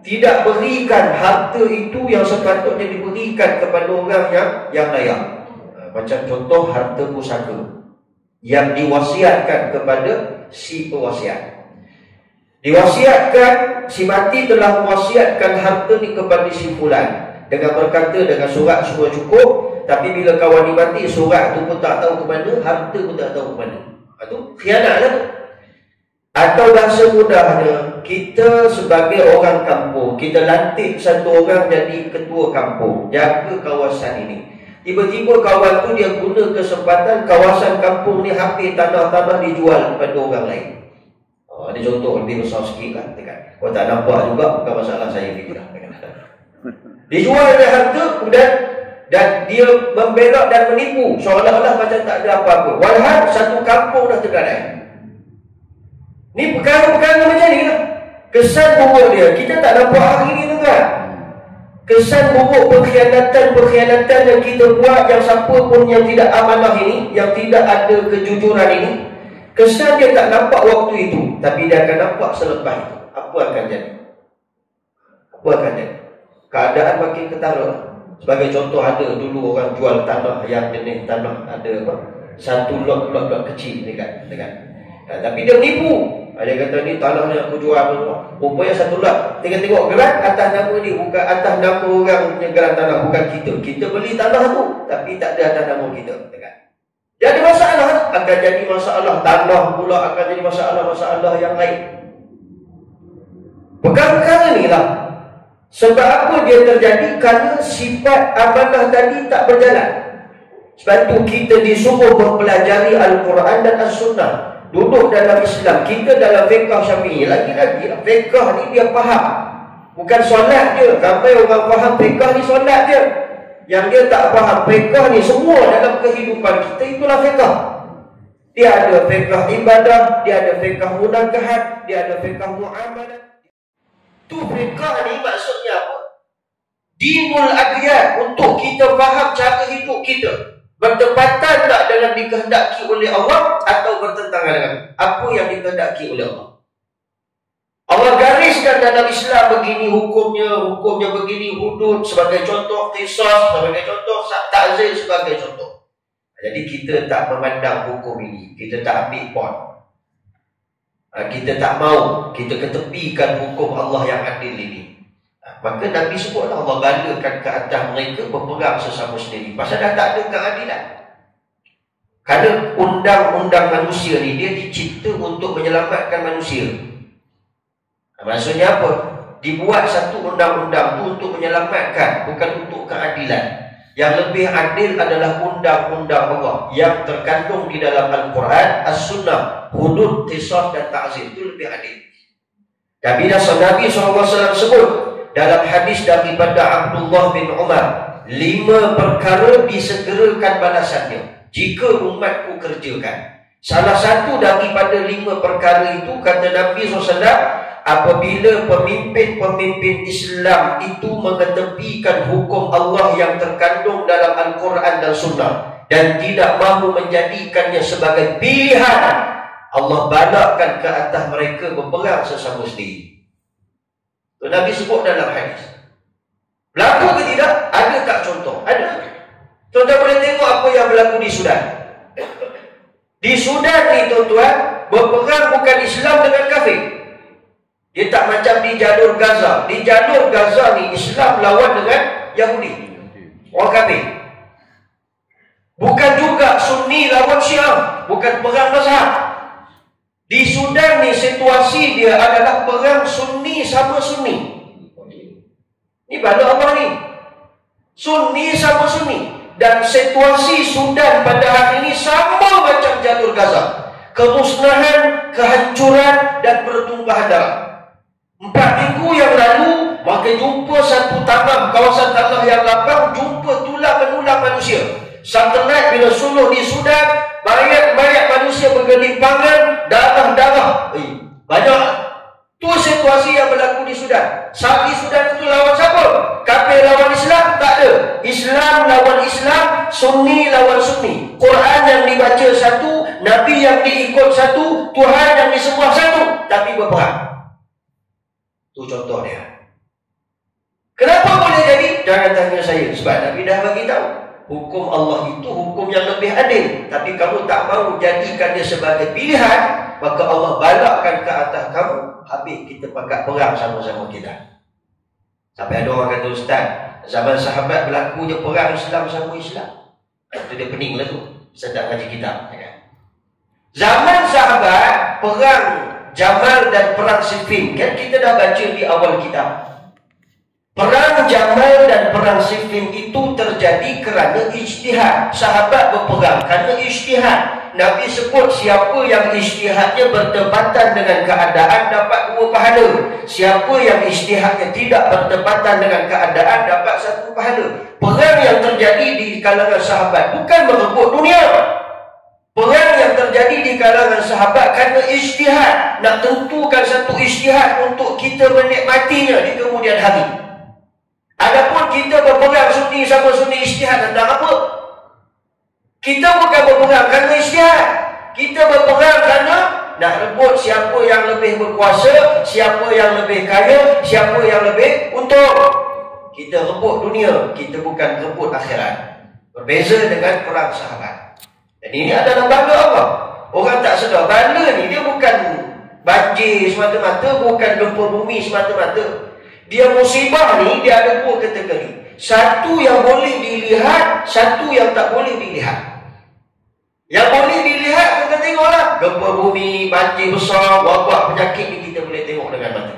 tidak berikan harta itu yang sepatutnya diberikan kepada orang yang layak. Macam contoh harta pusaka yang diwasiatkan kepada si pewasiat. Diwasiatkan, si mati telah mewasiatkan harta ni kepada si fulan dengan berkata dengan surat semua cukup, tapi bila kawan ni mati, surat tu pun tak tahu ke mana, harta pun tak tahu ke mana. Itu khianat lah. Atau bahasa mudahnya, kita sebagai orang kampung, kita lantik satu orang jadi ketua kampung, jaga kawasan ini. Tiba-tiba kawan tu dia guna kesempatan kawasan kampung ni habis, tanah-tanah dijual kepada orang lain. Ada contoh lebih besar sikit lah dekat. Kalau tak nampak juga, bukan masalah saya fikir. Dijual dia harta dan dia membelot dan menipu seolah-olah macam tak ada apa-apa. Walhal satu kampung dah tergadai. Ni perkara-perkara macam ni lah. Kesan buruk dia kita tak nampak hari ni, tuan. Kesan buruk pengkhianatan yang kita buat, yang siapa pun yang tidak amanah ini, yang tidak ada kejujuran ini, kesan dia tak nampak waktu itu, tapi dia akan nampak selepas itu. Apa akan jadi? Apa akan jadi? Keadaan makin ketara. Sebagai contoh, ada dulu orang jual tanah yang jenis tanah ada apa? Satu lot kecil dekat. Tapi dia menipu. Dia kata ni tanah ni aku jual dulu. Rupanya satu lot. Tengok geran atas nama ni, bukan atas nama orang punya geran tanah, bukan kita. Kita beli tanah tu, tapi tak ada atas nama kita. Jadi masalah akan jadi masalah tanah pula, akan jadi masalah yang lain. Perkara ni lah. Sebab apa dia terjadi? Kerana sifat amanah tadi tak berjalan. Sebab itu kita disuruh mempelajari Al-Quran dan As-Sunnah. Duduk dalam Islam, kita dalam fiqh Syafi'i. Lagi-lagi fiqh ni dia faham, bukan solat je. Ramai orang faham fiqh ni solat je. Yang dia tak faham fiqh ni semua dalam kehidupan kita, itulah fiqh. Dia ada fiqh ibadah, dia ada fiqh munakahat, dia ada fiqh muamalah. Tu fiqh ni maksudnya apa? Dinul adiyat, untuk kita faham cara hidup kita. Bertepatan tak dengan dikehendaki oleh Allah atau bertentangan dengan apa yang dikehendaki oleh Allah. Allah gariskan dalam Islam begini hukumnya begini, hudud sebagai contoh, qisas sebagai contoh, ta'zir sebagai contoh. Jadi kita tak memandang hukum ini, kita tak ambil pon. Kita tak mau, kita ketepikan hukum Allah yang adil ini. Maka Nabi sebutlah Allah balakan ke atas mereka berperang sesama sendiri. Pasal dah tak ada keadilan. Kerana undang-undang manusia ni dia dicipta untuk menyelamatkan manusia. Maksudnya apa? Dibuat satu undang-undang tu untuk menyelamatkan, bukan untuk keadilan. Yang lebih adil adalah undang-undang Allah yang terkandung di dalam Al-Quran, As-Sunnah, hudud, qisas dan ta'zir. Itu lebih adil. Nabi SAW sebut dalam hadis daripada Abdullah bin Umar, 5 perkara disegerakan balasannya jika umatku kerjakan. Salah satu daripada 5 perkara itu, kata Nabi SAW, apabila pemimpin-pemimpin Islam itu mengetepikan hukum Allah yang terkandung dalam Al-Quran dan Sunnah dan tidak mahu menjadikannya sebagai pilihan, Allah balakkan ke atas mereka berperang sesama sendiri. Nabi sebut dalam hadis. Berlaku ke tidak? Ada tak contoh? Ada. Tuan-tuan boleh tengok apa yang berlaku di Sudan. Di Sudan ni tuan-tuan, berperang bukan Islam dengan kafir. Dia tak macam di jalur Gaza. Di jalur Gaza ni Islam lawan dengan Yahudi, orang kafir. Bukan juga Sunni lawan Syiah, bukan perang mazhab. Di Sudan ni situasi dia adalah perang Sunni sama Sunni. Ni bala Allah ni. Sunni sama Sunni. Dan situasi Sudan pada hari ini sama macam jalur Gaza. Kemusnahan, kehancuran dan pertumpahan darah. 4 minggu yang lalu, maka jumpa satu tanah, kawasan tanah yang lapang, jumpa tulang menulang manusia. Satelit bila suluh di Sudan, mayat-mayat manusia bergelimpangan, darah-darah. Banyak. Tu situasi yang berlaku di Sudan. Saat di Sudan itu lawan siapa? Kafir lawan Islam? Tak ada. Islam lawan Islam, Sunni lawan Sunni. Quran yang dibaca satu, Nabi yang diikut satu, Tuhan yang disembah satu, tapi berperang. Tu contoh dia. Kenapa boleh jadi? Jangan tanya saya, sebab Nabi dah bagi tahu. Hukum Allah itu hukum yang lebih adil. Tapi kamu tak mahu jadikan dia sebagai pilihan, maka Allah balakkan ke atas kamu. Habis kita pakat perang sama-sama kita. Sampai ada orang kata, Ustaz, zaman sahabat berlaku je perang Islam sama Islam. Itu dia pening lah tu. Sedang ngaji kitab. Zaman sahabat, perang Jamal dan perang Siffin, kan kita dah baca di awal kitab. Perang Jamal dan perang Siffin itu terjadi kerana ijtihad. Sahabat berperang kerana ijtihad. Nabi sebut siapa yang ijtihadnya bertepatan dengan keadaan dapat 2 pahala. Siapa yang ijtihadnya tidak bertepatan dengan keadaan dapat 1 pahala. Perang yang terjadi di kalangan sahabat bukan merebut dunia. Perang yang terjadi di kalangan sahabat kerana ijtihad. Nak tentukan satu ijtihad untuk kita menikmatinya di kemudian hari. Adapun kita berperang Sunni sama Sunni ijtihad tentang apa? Kita bukan berperang kerana ijtihad. Kita berperang kerana nak rebut siapa yang lebih berkuasa, siapa yang lebih kaya, siapa yang lebih untung. Kita rebut dunia, kita bukan rebut akhirat. Berbeza dengan perang sahabat. Dan ini adalah bala Allah. Orang tak sedar, bala ni dia bukan banjir semata-mata, bukan gempa bumi semata-mata. Dia musibah ni, dia ada dua kategori. Satu yang boleh dilihat, satu yang tak boleh dilihat. Yang boleh dilihat, kita tengoklah. Gempa bumi, banjir besar, wabak, penyakit ni kita boleh tengok dengan mata.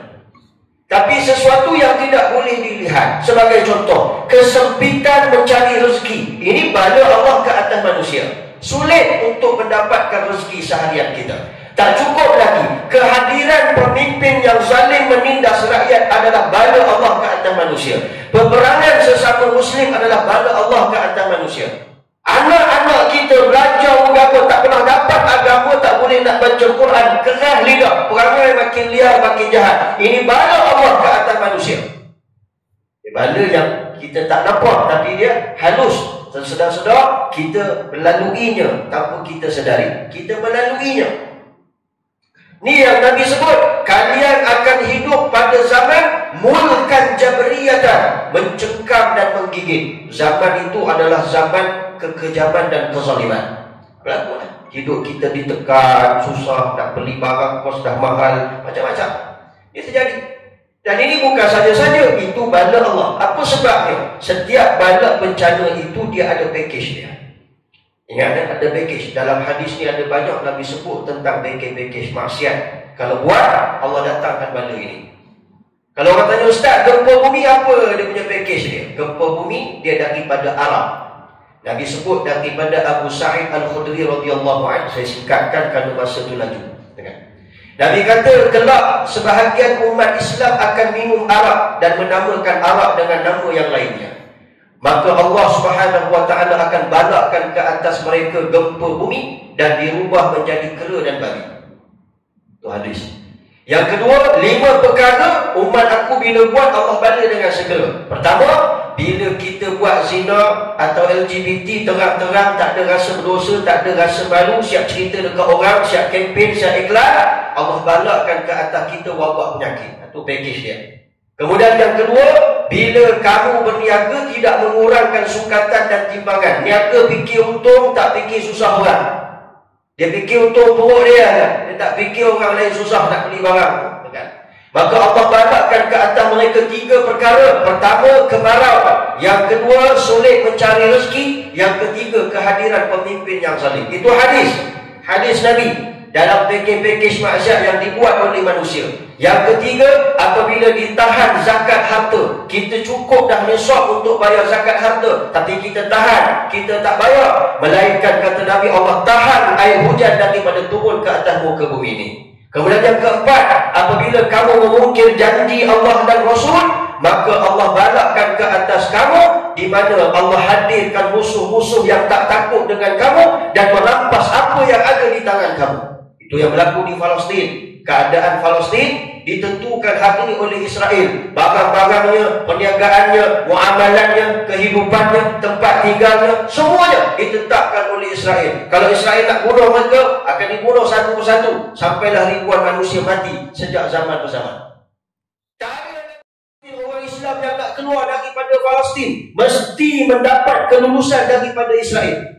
Tapi sesuatu yang tidak boleh dilihat, sebagai contoh, kesempitan mencari rezeki. Ini bala Allah ke atas manusia. Sulit untuk mendapatkan rezeki seharian kita. Tak cukup lagi, kehadiran pemimpin yang zalim menindas rakyat adalah bala Allah ke atas manusia. Peperangan sesama Muslim adalah bala Allah ke atas manusia. Anak-anak kita belajar agama, tak pernah dapat agama, tak boleh nak baca Quran, keras lidah, perangai makin liar, makin jahat. Ini bala Allah ke atas manusia. Bala yang kita tak nampak, tapi dia halus. Sedar-sedar kita melaluinya tanpa kita sedari. Kita melaluinya. Ni yang Nabi sebut, kalian akan hidup pada zaman mulkan jabriyatan, mencengkam dan menggigit. Zaman itu adalah zaman kekejaman dan kezaliman. Berlakulah. Hidup kita ditekan, susah, nak beli barang kos dah mahal, macam-macam. Ini terjadi. Dan ini bukan saja-saja, itu bala Allah. Apa sebabnya? Setiap bala bencana itu dia ada package dia. Ingat, ada package. Dalam hadis ni ada banyak Nabi sebut tentang package maksiat. Kalau buat, Allah datangkan bala ini. Kalau orang tanya, Ustaz, gempa bumi apa dia punya package dia? Gempa bumi dia daripada Arab. Nabi sebut daripada Abu Sa'id Al-Khudri radhiyallahu anhu. Saya singkatkan kerana masa itu laju. Nabi kata, kelak sebahagian umat Islam akan minum arak dan menamakan arak dengan nama yang lainnya. Maka Allah Subhanahu wa ta'ala akan balakkan ke atas mereka gempa bumi dan dirubah menjadi kera dan babi. Itu hadis. Yang kedua, 5 perkara umat aku bila buat Allah bala dengan segera. Pertama, bila kita buat zina atau LGBT terang-terang, tak ada rasa berdosa, tak ada rasa malu, siap cerita dekat orang, siap kempen, siap iklan, Allah balakkan ke atas kita wabak penyakit. Itu package dia. Kemudian yang kedua, bila kamu berniaga tidak mengurangkan sukatan dan timbangan. Niaga fikir untung, tak fikir susah orang. Dia fikir untung perut dia. Dia tak fikir orang lain susah nak beli barang. Maka Allah balakkan ke atas mereka 3 perkara. Pertama, kemarau. Yang kedua, sulit mencari rezeki. Yang ketiga, kehadiran pemimpin yang zalim. Itu hadis. Hadis Nabi. Dalam package maksiat yang dibuat oleh manusia. Yang ketiga, apabila ditahan zakat harta. Kita cukup dah nisab untuk bayar zakat harta, tapi kita tahan, kita tak bayar. Melainkan kata Nabi, Allah tahan air hujan daripada turun ke atas muka bumi ini. Kemudian yang keempat, apabila kamu memungkir janji Allah dan Rasul, maka Allah balakkan ke atas kamu, di mana Allah hadirkan musuh-musuh yang tak takut dengan kamu dan merampas apa yang ada di tangan kamu. Itu yang berlaku di Palestin. Keadaan Palestin ditentukan hari ini oleh Israel. Barang-barangnya, perniagaannya, muamalannya, kehidupannya, tempat tinggalnya, semuanya ditetapkan oleh Israel. Kalau Israel nak bunuh mereka, akan dibunuh satu persatu. Sampailah ribuan manusia mati sejak zaman berzaman. Tak ada orang Islam yang nak keluar daripada Palestin, mesti mendapat kelulusan daripada Israel.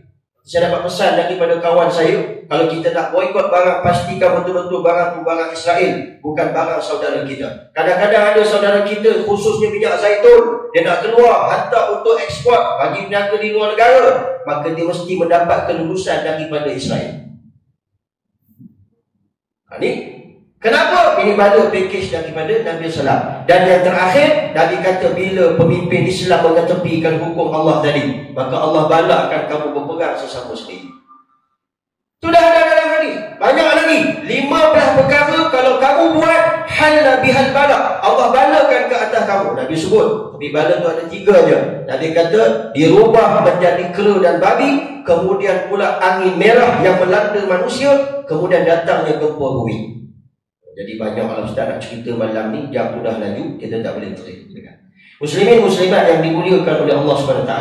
Saya dapat pesan daripada kawan saya, kalau kita nak boikot barang, pastikan betul-betul barang tu barang Israel, bukan barang saudara kita. Kadang-kadang ada saudara kita, khususnya minyak zaitun, dia nak keluar, hantar untuk ekspor bagi peniaga di luar negara, maka dia mesti mendapat kelulusan daripada Israel. Ini kenapa? Ini baru package daripada Nabi SAW. Dan yang terakhir, Nabi kata bila pemimpin Islam mengetepikan hukum Allah tadi, maka Allah balakkan kamu berperang sesama sendiri. Sudah ada dalam hadis. Banyak lagi. 15 perkara kalau kamu buat, halla bihal balak. Allah balakkan ke atas kamu. Nabi sebut. Tapi balak tu ada 3 je. Nabi kata, dirubah menjadi kera dan babi. Kemudian pula angin merah yang melanda manusia. Kemudian datangnya gempa bumi. Jadi banyak kalau Ustaz nak cerita malam ni, jam tu dah laju, kita tak boleh terus. Muslimin muslimat yang dimuliakan oleh Allah SWT.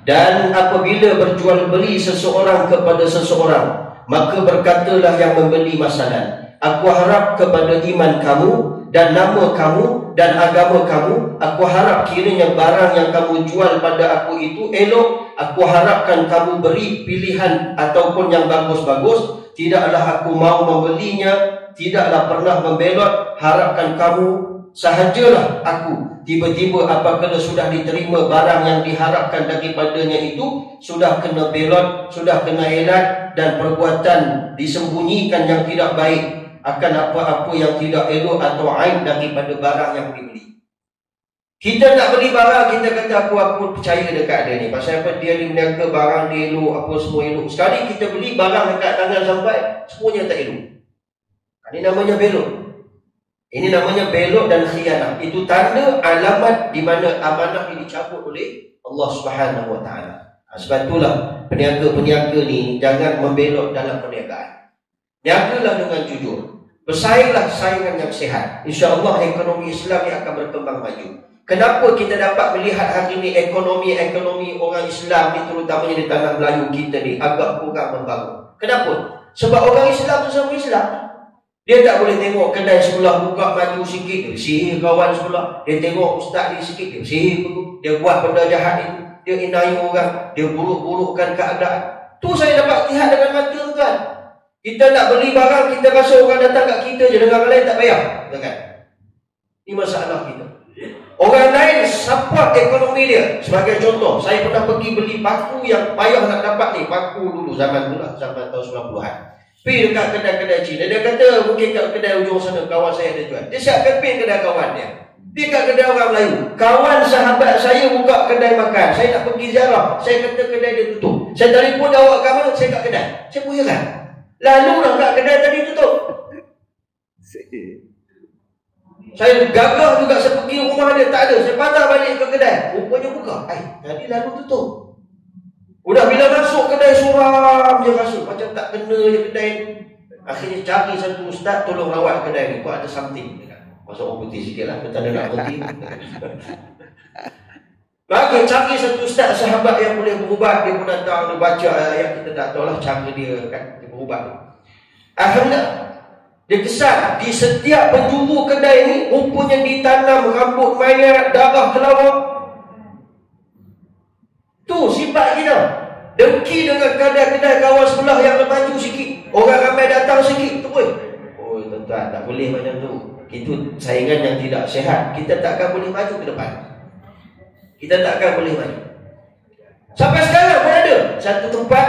Dan apabila berjual beli seseorang kepada seseorang, maka berkatalah yang membeli masalan, aku harap kepada iman kamu dan nama kamu dan agama kamu, aku harap kiranya barang yang kamu jual pada aku itu elok, aku harapkan kamu beri pilihan ataupun yang bagus-bagus, tidaklah aku mau membelinya, tidaklah pernah membelot, harapkan kamu sahajalah aku. Tiba-tiba apabila sudah diterima barang yang diharapkan daripadanya itu, sudah kena belot, sudah kena elat, dan perbuatan disembunyikan yang tidak baik akan apa-apa yang tidak elok atau aib daripada barang yang dibeli. Kita nak beli barang, kita kata aku percaya dekat dia ni. Pasal apa? Dia meniaga barang dia elok, apa semua elok. Sekali kita beli barang dekat tangan sampai, semuanya tak elok. Ini namanya belot. Ini namanya belot dan khianat. Itu tanda alamat di mana amanah ini dicabut oleh Allah Subhanahu Wa Taala. Sebab itulah peniaga-peniaga ni jangan membelot dalam perniagaan. Niagalah dengan jujur. Bersainglah saingan yang sihat. InsyaAllah ekonomi Islam ni akan berkembang maju. Kenapa kita dapat melihat hari ini ekonomi orang Islam ni, terutamanya di tanah Melayu kita ni, agak kurang membangun? Kenapa? Sebab orang Islam sesama Islam. Dia tak boleh tengok kedai sebelah buka maju sikit, dia sihir kawan sebelah. Dia tengok ustaz ni sikit, dia sihir dulu. Dia buat benda jahat itu, dia inai orang, dia buruk-burukkan keadaan. Tu saya dapat lihat dengan mata kan. Kita nak beli barang, kita rasa orang datang kat kita je, dengan orang lain tak payah, kan? Ini masalah kita. Orang lain support ekonomi dia. Sebagai contoh, saya pernah pergi beli paku yang payah nak dapat ni. Paku dulu, zaman tu lah, zaman tahun 90-an. Pergi dekat kedai-kedai Cina. Dia kata mungkin kat kedai ujung sana kawan saya ada jual. Dia siapkan pergi kedai kawan dia. Pergi kat kedai orang Melayu. Kawan sahabat saya buka kedai makan. Saya nak pergi ziarah. Saya kata kedai dia tutup. Saya telefon awak kat mana? Saya kat kedai. Saya pun heran. Lalu dah kat kedai tadi tutup. Saya gagah juga, saya pergi rumah dia, tak ada. Saya patah balik ke kedai. Rupanya buka. Tadi lalu tutup. Udah bila masuk kedai suram je rasa macam tak kena je kedai ni. Akhirnya cari satu ustaz tolong rawat kedai ni. Kau ada something. Masuk orang putih sikit lah. Kita nak berhenti. Maka cari satu ustaz sahabat yang boleh berubat. Dia pun datang, dia baca ayat. Kita tak tahu lah cara dia kan, dia berubat. Akhirnya dia kesan di setiap penjuru kedai ni rupanya ditanam rambut mayat, darah kelawar. Tu sifat kita. Dengki dengan kedai-kedai kawan sebelah yang maju sikit. Orang ramai datang sikit. Tu pun. Oh tuan-tuan, tak boleh macam tu. Itu saingan yang tidak sihat. Kita takkan boleh maju ke depan. Kita takkan boleh maju. Sampai sekarang pun ada satu tempat,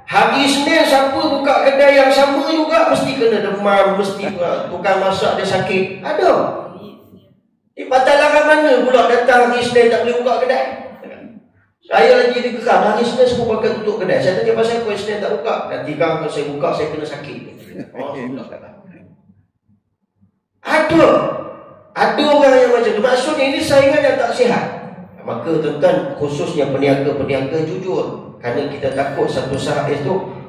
hari Isnin siapa buka kedai yang sama juga mesti kena demam, mesti tukang masak dia sakit. Ada. Di patah larang mana pula datang hari Isnin tak boleh buka kedai? Saya lagi digeram, hari Isnin semua bakal tutup kedai. Saya tanya pasal apa Isnin tak buka? Nanti kalau saya buka, saya kena sakit. Ada orang yang macam tu. Maksudnya ini saingan yang tak sihat. Maka tuan-tuan, khususnya peniaga-peniaga jujur. Kerana kita takut satu saat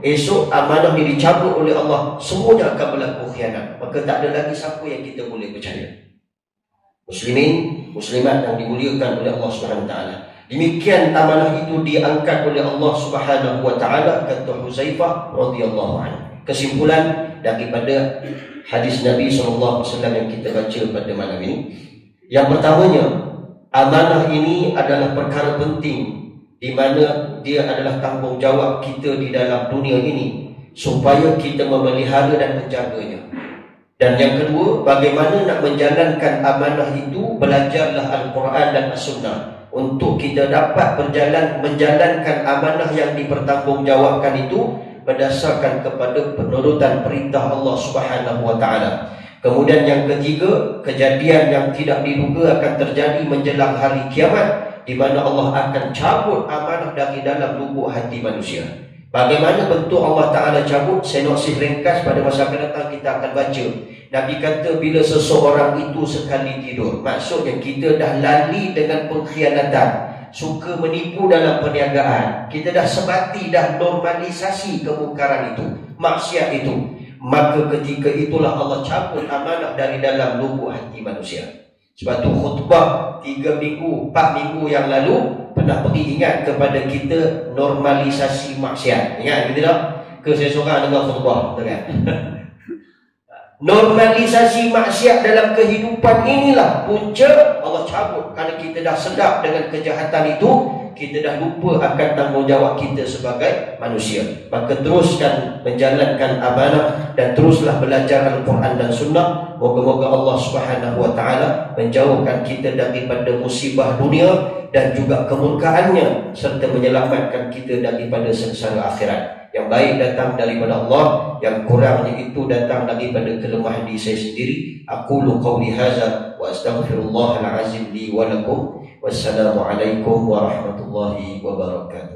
esok amanah ini dicabut oleh Allah, semuanya akan berlaku khianat. Maka tak ada lagi siapa yang kita boleh percaya. Muslimin, muslimat yang dimuliakan oleh Allah SWT. Demikian amanah itu diangkat oleh Allah Subhanahu Wa Taala, kata Huzaifah radhiyallahu anhu. Kesimpulan daripada hadis Nabi SAW yang kita baca pada malam ini, yang pertamanya, amanah ini adalah perkara penting, di mana dia adalah tanggungjawab kita di dalam dunia ini, supaya kita memelihara dan menjaganya. Dan yang kedua, bagaimana nak menjalankan amanah itu, belajarlah Al-Quran dan As-Sunnah untuk kita dapat menjalankan amanah yang dipertanggungjawabkan itu berdasarkan kepada penurutan perintah Allah Subhanahu Wa Taala. Kemudian yang ketiga, kejadian yang tidak diduga akan terjadi menjelang hari kiamat, di mana Allah akan cabut amanah dari dalam lubuk hati manusia. Bagaimana bentuk Allah Ta'ala cabut? Sinopsis ringkas pada masa akan datang kita akan baca. Nabi kata bila seseorang itu sekali tidur, maksudnya kita dah lali dengan pengkhianatan, suka menipu dalam perniagaan, kita dah sebati, dah normalisasi kemungkaran itu, maksiat itu, maka ketika itulah Allah cabut amanah dari dalam lubuk hati manusia. Sebab tu khutbah 3 minggu, 4 minggu yang lalu pernah pergi ingat kepada kita normalisasi maksiat. Ingat kita tak? Ke saya seorang dengar khutbah kan? Normalisasi maksiat dalam kehidupan inilah punca Allah cabut. Kerana kita dah sedap dengan kejahatan itu, kita dah lupa akan tanggungjawab kita sebagai manusia. Maka teruskan menjalankan amanah dan teruslah belajar Al-Quran dan Sunnah. Moga-moga Allah Subhanahu Wa Taala menjauhkan kita daripada musibah dunia dan juga kemurkaannya, serta menyelamatkan kita daripada sengsara akhirat. Yang baik datang daripada Allah, yang kurangnya itu datang daripada kelemahan diri saya sendiri. Aqulu qawli hadza wa astaghfirullahal azim li wa lakum. Wassalamualaikum warahmatullahi wabarakatuh.